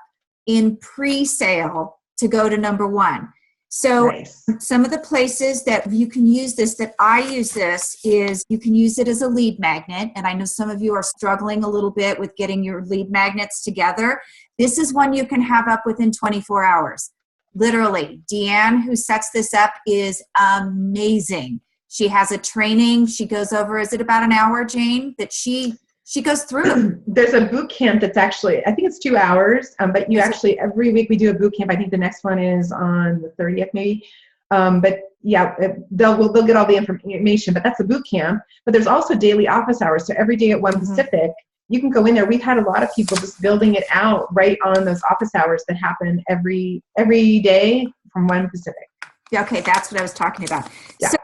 in pre-sale to go to number one. So Nice. some of the places that you can use this, that I use this, is you can use it as a lead magnet. And I know some of you are struggling a little bit with getting your lead magnets together. This is one you can have up within 24 hours. Literally, Deanne, who sets this up, is amazing. She has a training. She goes over, is it about an hour, Jane, that she goes through? There's a boot camp that's actually, I think it's 2 hours, but you actually, every week we do a boot camp. I think the next one is on the 30th maybe. But yeah, they'll get all the information, but that's a boot camp. But there's also daily office hours. So every day at 1 Pacific, you can go in there. We've had a lot of people just building it out right on those office hours that happen every day from 1 Pacific. Yeah, okay, that's what I was talking about. Yeah. So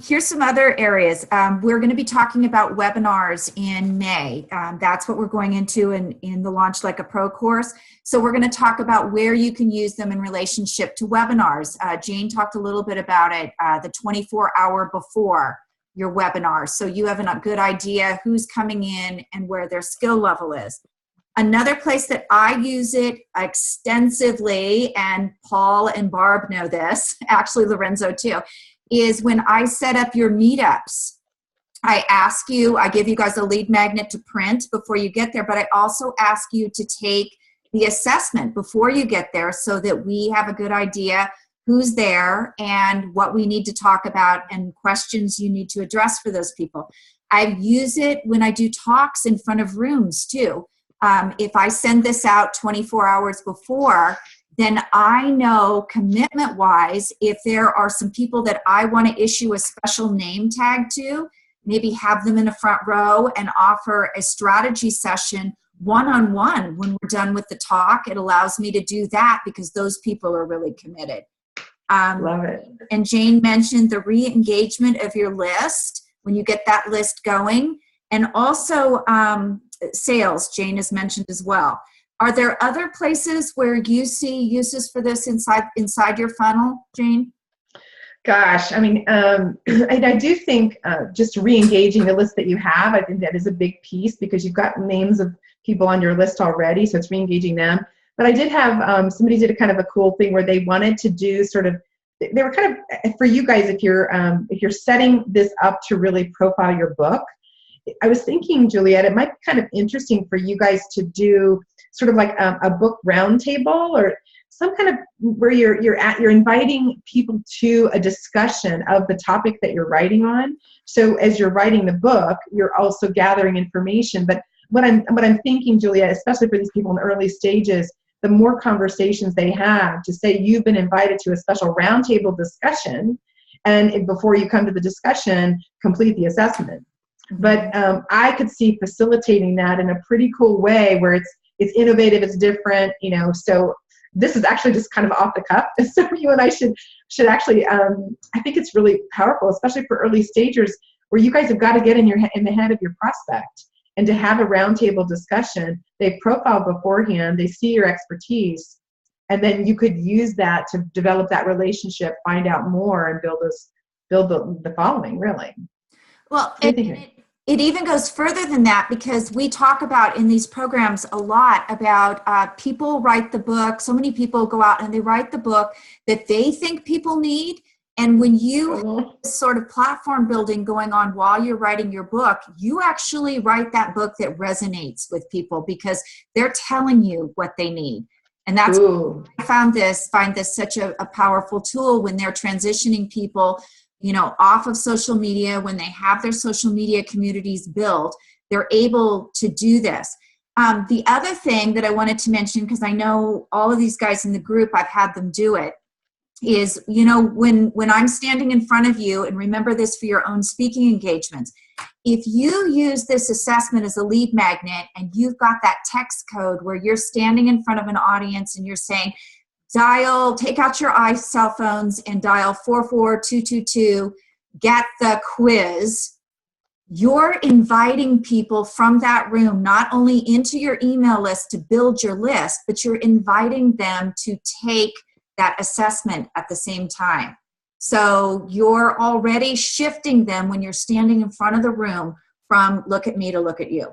here's some other areas. We're going to be talking about webinars in May. That's what we're going into in the Launch Like a Pro course. So we're going to talk about where you can use them in relationship to webinars. Jane talked a little bit about it, the 24-hour before your webinar. So you have a good idea who's coming in and where their skill level is. Another place that I use it extensively, and Paul and Barb know this, actually Lorenzo too, is when I set up your meetups. I give you guys a lead magnet to print before you get there, but I also ask you to take the assessment before you get there so that we have a good idea who's there and what we need to talk about and questions you need to address for those people. I use it when I do talks in front of rooms too. If I send this out 24 hours before, then I know commitment-wise, if there are some people that I want to issue a special name tag to, maybe have them in the front row and offer a strategy session one-on-one when we're done with the talk. It allows me to do that because those people are really committed. Love it. And Jane mentioned the re-engagement of your list when you get that list going. And also sales, Jane has mentioned as well. Are there other places where you see uses for this inside your funnel, Jane? Gosh, I mean, I do think just re-engaging the list that you have, I think that is a big piece because you've got names of people on your list already, so it's re-engaging them. But I did have, somebody did a kind of a cool thing where they wanted to do sort of, they were kind of, for you guys, if you're setting this up to really profile your book, I was thinking, Juliet, it might be kind of interesting for you guys to do sort of like a book roundtable or some kind of where you're inviting people to a discussion of the topic that you're writing on. So as you're writing the book, you're also gathering information. But what I'm thinking, Juliet, especially for these people in the early stages, the more conversations they have to say you've been invited to a special roundtable discussion, and before you come to the discussion, complete the assessment. But I could see facilitating that in a pretty cool way where it's innovative, it's different, so this is actually just kind of off the cuff. So you and I should actually, I think it's really powerful, especially for early stagers where you guys have got to get in the head of your prospect and to have a roundtable discussion. They've profiled beforehand, they see your expertise, and then you could use that to develop that relationship, find out more, and build the following, really. Well, it even goes further than that because we talk about in these programs a lot about people write the book. So many people go out and they write the book that they think people need. And when you have this sort of platform building going on while you're writing your book, you actually write that book that resonates with people because they're telling you what they need. And that's why I find this such a powerful tool when they're transitioning people off of social media. When they have their social media communities built, they're able to do this. The other thing that I wanted to mention, because I know all of these guys in the group, I've had them do it, is, when I'm standing in front of you, and remember this for your own speaking engagements, if you use this assessment as a lead magnet and you've got that text code where you're standing in front of an audience and you're saying, take out your cell phones and dial 44222, get the quiz. you're inviting people from that room not only into your email list to build your list, but you're inviting them to take that assessment at the same time. So you're already shifting them when you're standing in front of the room from look at me to look at you.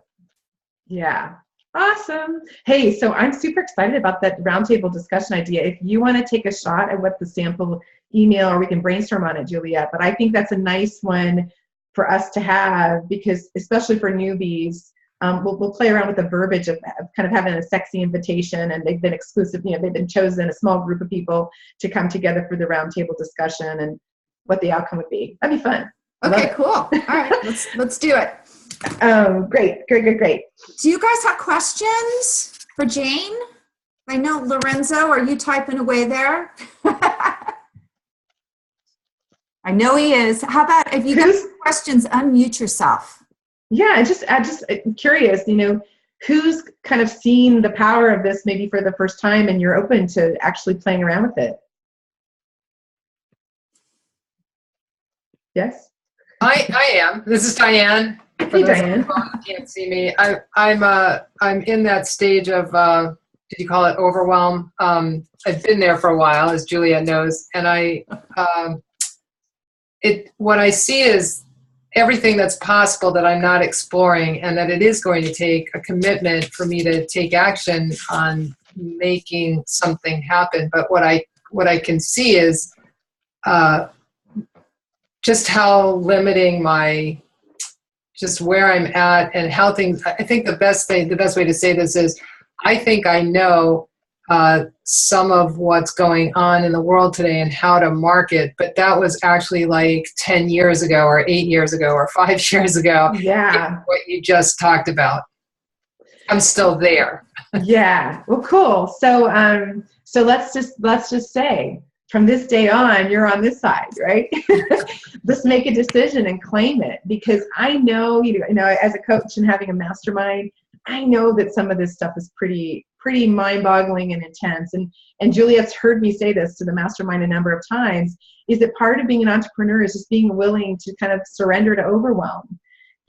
Yeah. Awesome. Hey, so I'm super excited about that roundtable discussion idea. If you want to take a shot at what the sample email, or we can brainstorm on it, Juliet, but I think that's a nice one for us to have, because especially for newbies, we'll play around with the verbiage of kind of having a sexy invitation, and they've been exclusive, they've been chosen, a small group of people to come together for the roundtable discussion and what the outcome would be. That'd be fun. Okay, cool. All right, let's do it. Great. Do you guys have questions for Jane? I know, Lorenzo, are you typing away there? I know he is. How about if you guys have questions, unmute yourself. Yeah, I'm just curious, who's kind of seen the power of this maybe for the first time and you're open to actually playing around with it? Yes? I am. This is Diane. Hey, Diane. You can't see me. I'm in that stage of, did you call it overwhelm? I've been there for a while, as Julia knows, and what I see is everything that's possible that I'm not exploring, and that it is going to take a commitment for me to take action on making something happen. But what I can see is just how limiting just where I'm at and how things. I think the best way to say this is, I think I know some of what's going on in the world today and how to market, but that was actually like 10 years ago or 8 years ago or 5 years ago. Yeah. What you just talked about. I'm still there. Yeah. Well, cool. So let's just say from this day on, you're on this side, right? Just make a decision and claim it, because I know, as a coach and having a mastermind, I know that some of this stuff is pretty mind-boggling and intense. And Juliet's heard me say this to the mastermind a number of times, is that part of being an entrepreneur is just being willing to kind of surrender to overwhelm,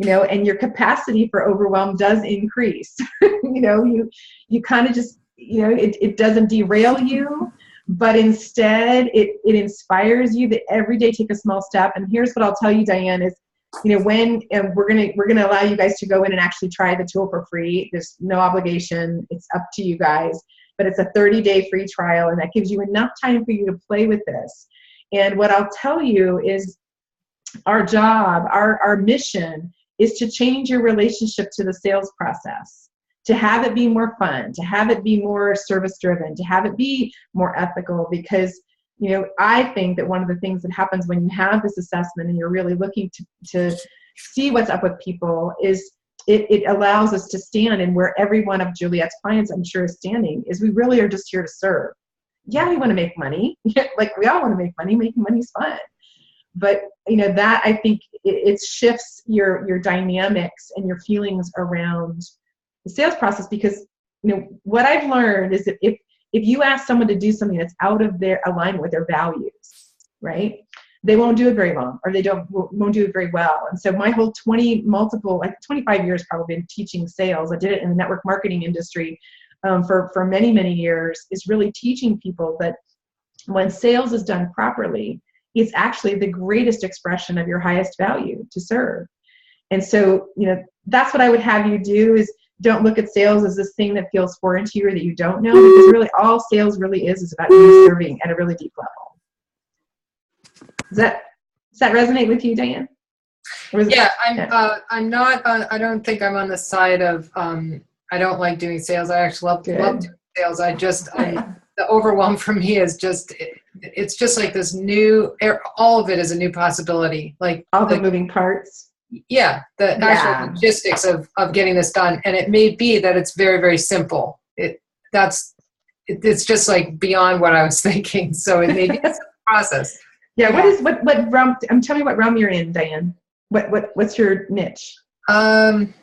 and your capacity for overwhelm does increase. You kind of just, it doesn't derail you, but instead it inspires you that every day take a small step. And here's what I'll tell you, Diane, is, when we're gonna allow you guys to go in and actually try the tool for free. There's no obligation. It's up to you guys. But it's a 30-day free trial, and that gives you enough time for you to play with this. And what I'll tell you is, our job, our mission is to change your relationship to the sales process, to have it be more fun, to have it be more service-driven, to have it be more ethical. Because I think that one of the things that happens when you have this assessment and you're really looking to see what's up with people is it allows us to stand, and where every one of Juliet's clients, I'm sure, is standing, is we really are just here to serve. Yeah, we want to make money. Like, we all want to make money. Making money is fun. But, that, I think it shifts your dynamics and your feelings around the sales process. Because, what I've learned is that if you ask someone to do something that's out of their alignment with their values, right, they won't do it very long, or they won't do it very well. And so my whole 25 years probably been teaching sales. I did it in the network marketing industry for many, many years, is really teaching people that when sales is done properly, it's actually the greatest expression of your highest value to serve. And so, that's what I would have you do, is don't look at sales as this thing that feels foreign to you or that you don't know, because really all sales really is about you serving at a really deep level. Does that resonate with you, Diane? Yeah, I'm not. I don't think I'm on the side of. I don't like doing sales. I actually love doing sales. The overwhelm for me is just. It's just like this new. All of it is a new possibility. Like all the moving parts. Yeah, the actual logistics of getting this done, and it may be that it's very, very simple. It's just like beyond what I was thinking. So it may be a process. Yeah. What realm? Tell me what realm you're in, Diane. What's your niche? I'm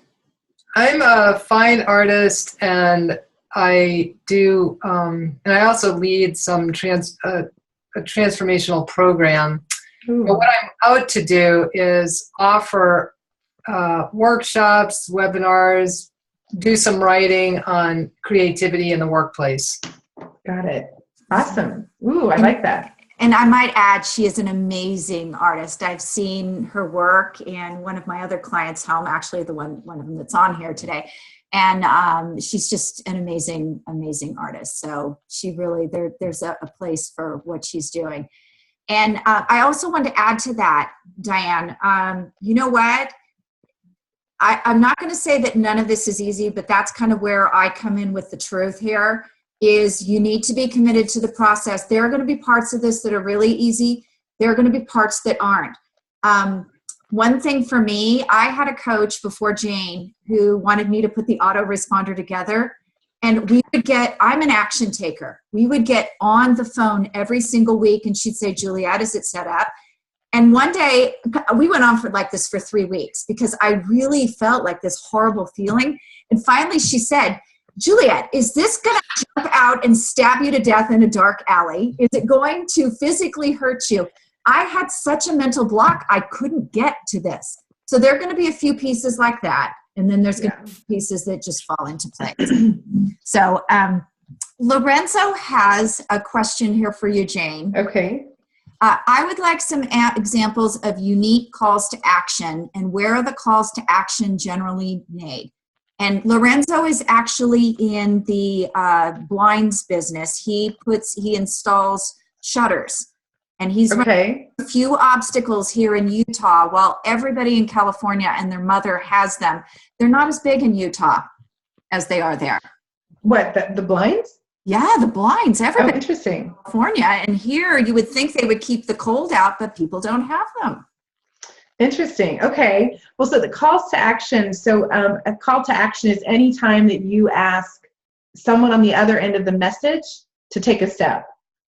a fine artist, and I do, and I also lead some a transformational program. But what I'm out to do is offer workshops, webinars, do some writing on creativity in the workplace. Got it. Awesome. Ooh, I like that. And I might add, she is an amazing artist. I've seen her work in one of my other clients' home, actually one of them that's on here today. And she's just an amazing, amazing artist. So she really, there's a place for what she's doing. And I also want to add to that, Diane, you know what? I'm not going to say that none of this is easy, but that's kind of where I come in with the truth here, is you need to be committed to the process. There are going to be parts of this that are really easy. There are going to be parts that aren't. One thing for me, I had a coach before Jane who wanted me to put the autoresponder together. And we would get, I'm an action taker. We would get on the phone every single week and she'd say, Juliet, is it set up? And one day, we went on for like this for 3 weeks because I really felt like this horrible feeling. And finally she said, Juliet, is this going to jump out and stab you to death in a dark alley? Is it going to physically hurt you? I had such a mental block, I couldn't get to this. So there are going to be a few pieces like that. And then there's going to be pieces that just fall into place. So Lorenzo has a question here for you, Jane. Okay. I would like some examples of unique calls to action and where are the calls to action generally made? And Lorenzo is actually in the blinds business. He installs shutters. And he's running a few obstacles here in Utah while everybody in California and their mother has them. They're not as big in Utah as they are there. What, the blinds? Yeah, the blinds. Everybody. Oh, interesting. In California. And here you would think they would keep the cold out, but people don't have them. Interesting. Okay. Well, so the calls to action. So a call to action is any time that you ask someone on the other end of the message to take a step.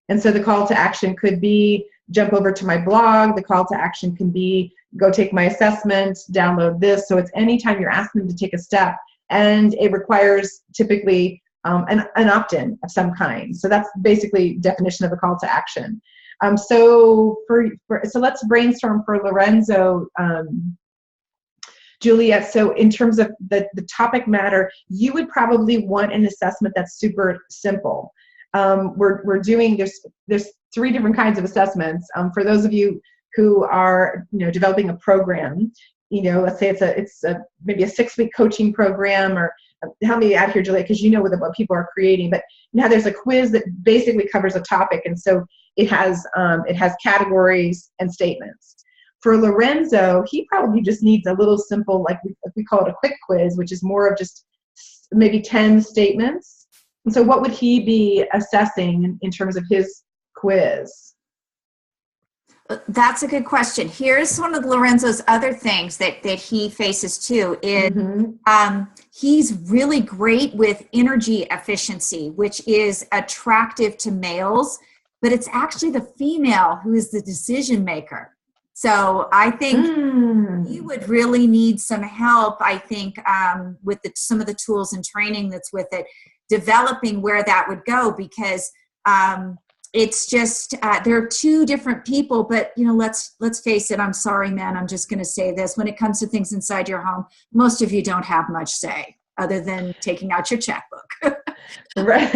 And so the call to action could be jump over to my blog. The call to action can be go take my assessment, download this. So it's anytime you're asking them to take a step, and it requires typically an opt-in of some kind. So that's basically definition of a call to action. So let's brainstorm for Lorenzo, Juliet. So in terms of the topic matter, you would probably want an assessment that's super simple. We're doing, there's 3 different kinds of assessments. For those of you who are, developing a program, let's say it's maybe a 6-week coaching program, or help me out here, Juliet, because what people are creating. But now there's a quiz that basically covers a topic, and so it has categories and statements. For Lorenzo, he probably just needs a little simple, like we call it a quick quiz, which is more of just maybe 10 statements. And so what would he be assessing in terms of his quiz? That's a good question. Here's one of Lorenzo's other things that he faces too is he's really great with energy efficiency, which is attractive to males, but it's actually the female who is the decision maker. So I think he would really need some help, I think, with some of the tools and training that's with it, developing where that would go, because it's just there are 2 different people. But let's face it, I'm sorry, man, I'm just going to say this: when it comes to things inside your home, most of you don't have much say other than taking out your checkbook. Right.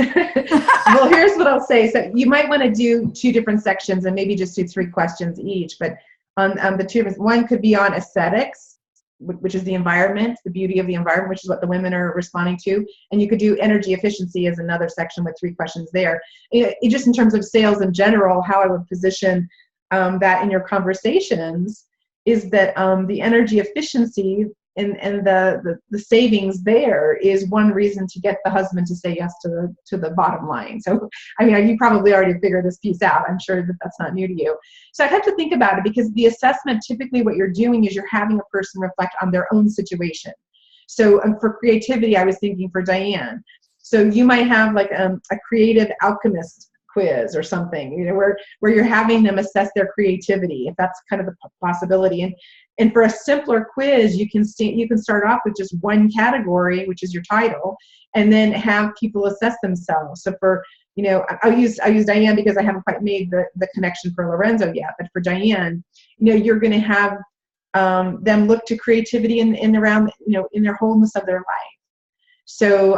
Well, here's what I'll say. So you might want to do 2 different sections and maybe just do 3 questions each. But on the 2, one could be on aesthetics, which is the environment, the beauty of the environment, which is what the women are responding to. And you could do energy efficiency as another section with 3 questions there. Just in terms of sales in general, how I would position that in your conversations is that the energy efficiency and the savings there is one reason to get the husband to say yes to the bottom line. So, you probably already figured this piece out. I'm sure that that's not new to you. So I'd have to think about it, because the assessment, typically what you're doing is you're having a person reflect on their own situation. So for creativity, I was thinking for Diane. So you might have like a creative alchemist quiz or something, where you're having them assess their creativity, if that's kind of the possibility. And for a simpler quiz, you can start off with just 1 category, which is your title, and then have people assess themselves. So for, I'll use Diane because I haven't quite made the connection for Lorenzo yet. But for Diane, you're going to have them look to creativity in around, in their wholeness of their life. So,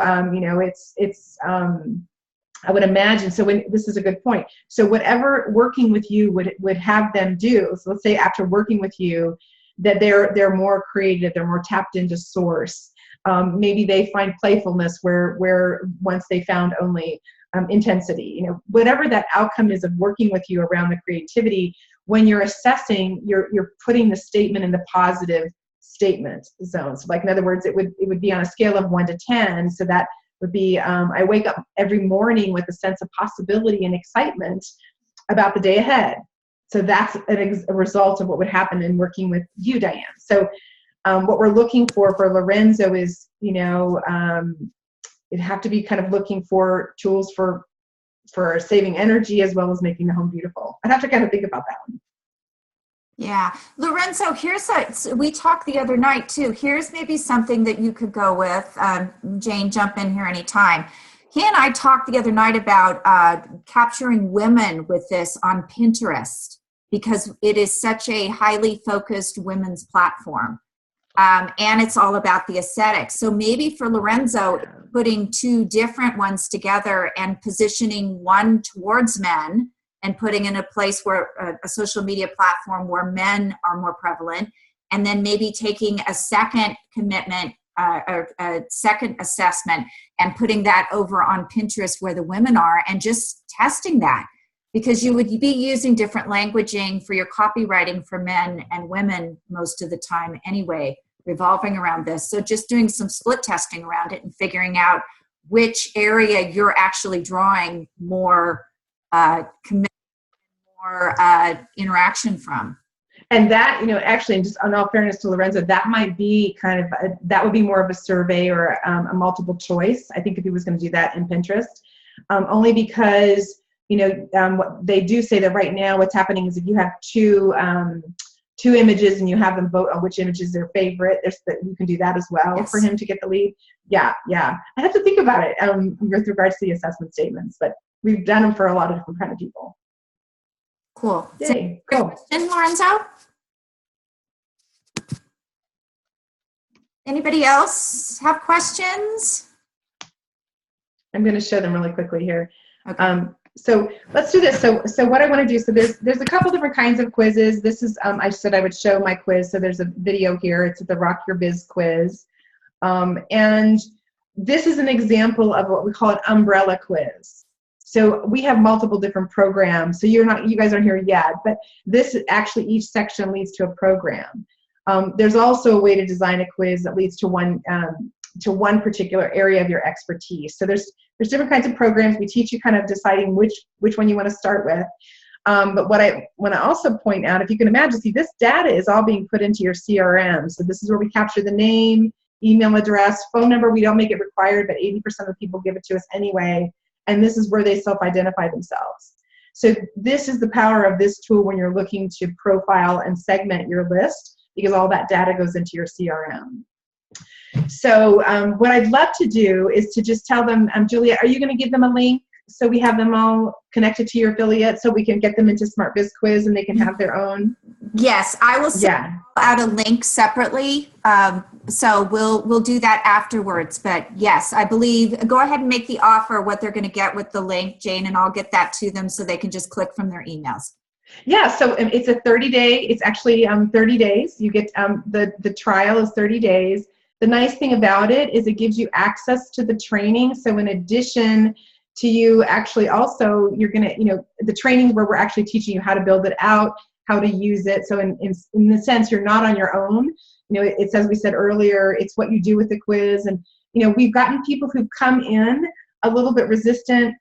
I would imagine, so this is a good point. So whatever working with you would have them do, so let's say after working with you, that they're more creative, they're more tapped into source. Maybe they find playfulness where once they found only intensity. Whatever that outcome is of working with you around the creativity, when you're assessing, you're putting the statement in the positive statement zone. So like, in other words, it would be on a scale of 1 to 10. So that would be, I wake up every morning with a sense of possibility and excitement about the day ahead. So that's a result of what would happen in working with you, Diane. So what we're looking for Lorenzo is, it'd have to be kind of looking for tools for saving energy as well as making the home beautiful. I'd have to kind of think about that one. Yeah. Lorenzo, we talked the other night too. Here's maybe something that you could go with. Jane, jump in here anytime. He and I talked the other night about capturing women with this on Pinterest, because it is such a highly focused women's platform. And it's all about the aesthetics. So maybe for Lorenzo, putting two different ones together and positioning one towards men and putting in a place where a social media platform where men are more prevalent, and then maybe taking a second commitment, or a second assessment and putting that over on Pinterest where the women are, and just testing that, because you would be using different languaging for your copywriting for men and women most of the time anyway, revolving around this. So just doing some split testing around it and figuring out which area you're actually drawing more commitment, more interaction from. And that, actually, and just in all fairness to Lorenzo, that might be kind of, that would be more of a survey or a multiple choice, I think, if he was going to do that in Pinterest. Only because, what they do say that right now what's happening is if you have two images and you have them vote on which image is their favorite, you can do that as well. Yes. For him to get the lead. Yeah. I have to think about it with regards to the assessment statements, but we've done them for a lot of different kind of people. Cool. Yay. Cool. Question, Lorenzo? Anybody else have questions? I'm going to show them really quickly here. Okay. So let's do this. So what I want to do, so there's a couple different kinds of quizzes. This is, I said I would show my quiz. So there's a video here. It's the Rock Your Biz quiz. And this is an example of what we call an umbrella quiz. So we have multiple different programs. So you guys aren't here yet, but this actually, each section leads to a program. There's also a way to design a quiz that leads to one particular area of your expertise. So there's different kinds of programs. We teach you kind of deciding which one you want to start with. But what I want to also point out, if you can imagine, see, this data is all being put into your CRM. So this is where we capture the name, email address, phone number. We don't make it required, but 80% of people give it to us anyway. And this is where they self-identify themselves. So this is the power of this tool when you're looking to profile and segment your list, because all that data goes into your CRM. So what I'd love to do is to just tell them, Julia, are you going to give them a link so we have them all connected to your affiliate so we can get them into Smart Biz Quiz and they can have their own? Yes, I will send out a link separately. So we'll do that afterwards. But yes, I believe, go ahead and make the offer what they're going to get with the link, Jane, and I'll get that to them so they can just click from their emails. Yeah, so it's a 30-day, it's actually 30 days. You get, the trial is 30 days. The nice thing about it is it gives you access to the training. So in addition to you actually also, you're going to, the trainings where we're actually teaching you how to build it out, how to use it. So in the sense, you're not on your own. It's, as we said earlier, it's what you do with the quiz. And, we've gotten people who've come in a little bit resistant,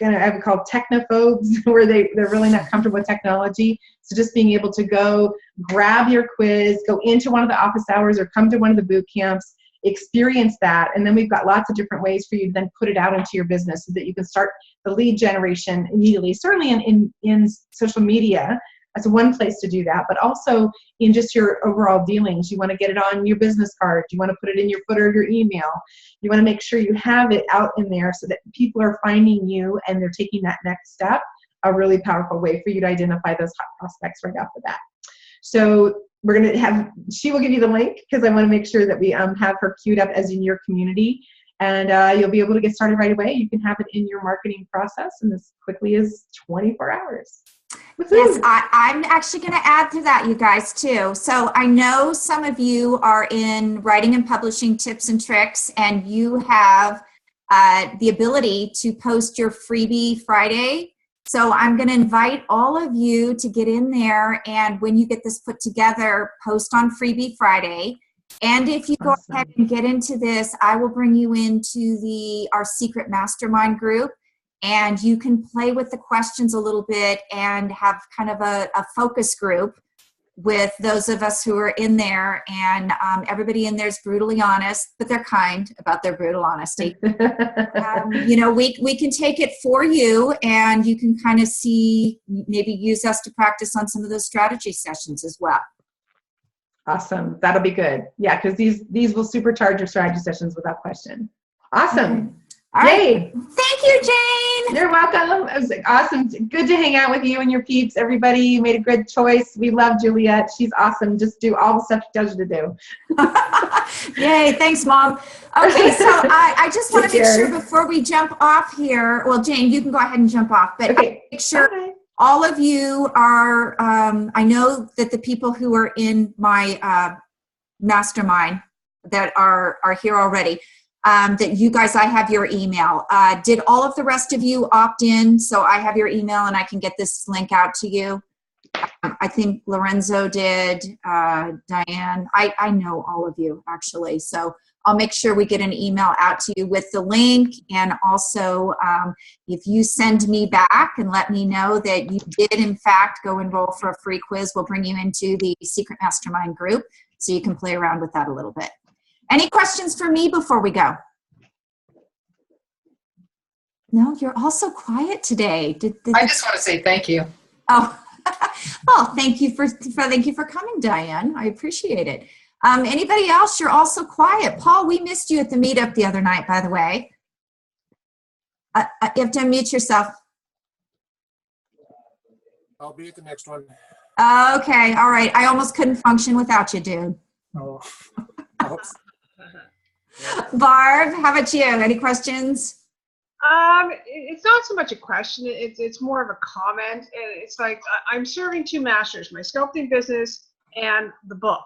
I would call technophobes, where they're really not comfortable with technology. So just being able to go grab your quiz, go into one of the office hours or come to one of the boot camps, experience that, and then we've got lots of different ways for you to then put it out into your business so that you can start the lead generation immediately. Certainly in social media, that's one place to do that, but also in just your overall dealings. You want to get it on your business card. You want to put it in your footer of your email. You want to make sure you have it out in there so that people are finding you and they're taking that next step, a really powerful way for you to identify those hot prospects right off the bat. So we're going to have, she will give you the link because I want to make sure that we have her queued up as in your community. And you'll be able to get started right away. You can have it in your marketing process in as quickly as 24 hours. Woo-hoo. Yes, I'm actually going to add to that, you guys, too. So I know some of you are in writing and publishing tips and tricks, and you have the ability to post your freebie Friday. So I'm going to invite all of you to get in there, and when you get this put together, post on Freebie Friday. And if you go ahead and get into this, I will bring you into our secret mastermind group, and you can play with the questions a little bit and have kind of a focus group with those of us who are in there. And everybody in there is brutally honest, but they're kind about their brutal honesty. You know, we can take it for you, and you can kind of see, maybe use us to practice on some of those strategy sessions as well. Awesome. That'll be good. Yeah, because these will supercharge your strategy sessions without question. Awesome. All right. Yay. Thank you, Jane. You're welcome. It was awesome. Good to hang out with you and your peeps. Everybody, you made a good choice. We love Juliet. She's awesome. Just do all the stuff she tells you to do. Yay. Thanks, Mom. Okay, so I just want to make sure before we jump off here, well, Jane, you can go ahead and jump off, but okay. Make sure all of you are, I know that the people who are in my mastermind that are here already, that you guys, I have your email. Did all of the rest of you opt in? So I have your email and I can get this link out to you. I think Lorenzo did, Diane. I know all of you actually. So I'll make sure we get an email out to you with the link. And also, if you send me back and let me know that you did in fact go enroll for a free quiz, we'll bring you into the secret mastermind group so you can play around with that a little bit. Any questions for me before we go? No, you're all so quiet today. I just want to say thank you. Oh, well, thank you for coming, Diane. I appreciate it. Anybody else? You're all so quiet. Paul, we missed you at the meetup the other night, by the way. You have to unmute yourself. I'll be at the next one. Okay, all right. I almost couldn't function without you, dude. Oh. Barb, how about you? Any questions? It's not so much a question. It's more of a comment. It's like I'm serving two masters: my sculpting business and the book.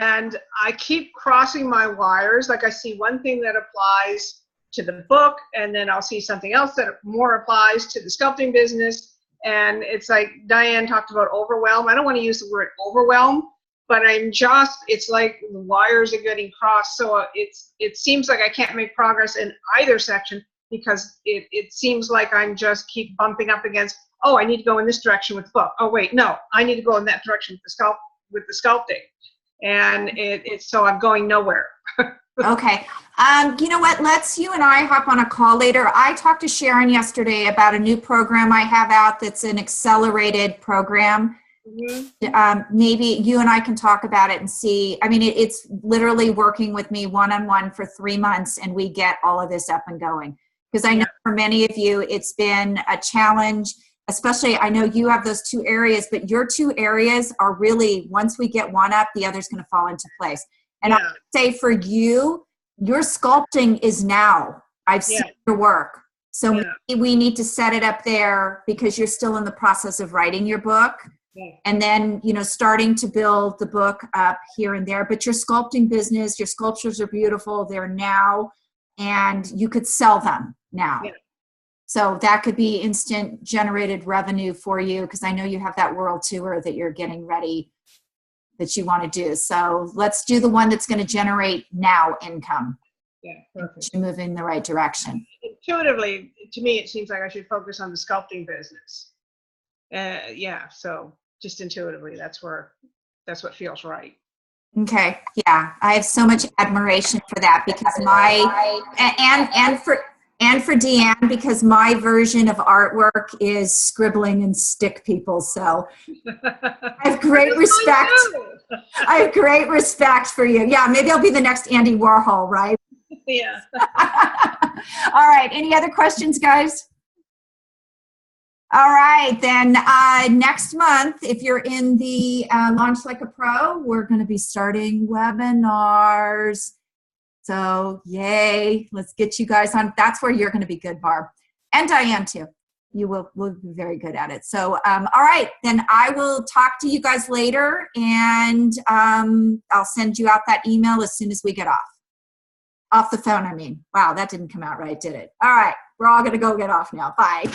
And I keep crossing my wires. Like I see one thing that applies to the book, and then I'll see something else that more applies to the sculpting business. And it's like Diane talked about overwhelm. I don't want to use the word overwhelm, but it's like the wires are getting crossed. So it seems like I can't make progress in either section because it seems like I'm just keep bumping up against, oh, I need to go in this direction with the book. Oh, wait, no, I need to go in that direction with the sculpting. And so I'm going nowhere. Okay. You know what? Let's you and I hop on a call later. I talked to Sharon yesterday about a new program I have out that's an accelerated program. Mm-hmm. Maybe you and I can talk about it and see. I mean, it's literally working with me one-on-one for 3 months, and we get all of this up and going. Because I know for many of you, it's been a challenge. Especially, I know you have those two areas, but your two areas are really, once we get one up, the other's going to fall into place. And I would say for you, your sculpting is now. I've seen your work. So maybe we need to set it up there because you're still in the process of writing your book. And then, starting to build the book up here and there. But your sculpting business, your sculptures are beautiful. They're now, and you could sell them now. Yeah. So that could be instant generated revenue for you because I know you have that world tour that you're getting ready that you want to do. So let's do the one that's going to generate now income. Yeah, perfect. You move in the right direction. Intuitively, to me, it seems like I should focus on the sculpting business. So just intuitively, that's what feels right. Okay. Yeah. I have so much admiration for that because and for Deanne, because my version of artwork is scribbling and stick people. So I have great respect. I have great respect for you. Yeah, maybe I'll be the next Andy Warhol, right? Yeah. All right. Any other questions, guys? All right, then next month, if you're in the Launch Like a Pro, we're going to be starting webinars. So yay, let's get you guys on. That's where you're going to be good, Barb. And Diane too. You will be very good at it. So, all right, then I will talk to you guys later, and I'll send you out that email as soon as we get off the phone, I mean. Wow, that didn't come out right, did it? All right, we're all going to go get off now. Bye.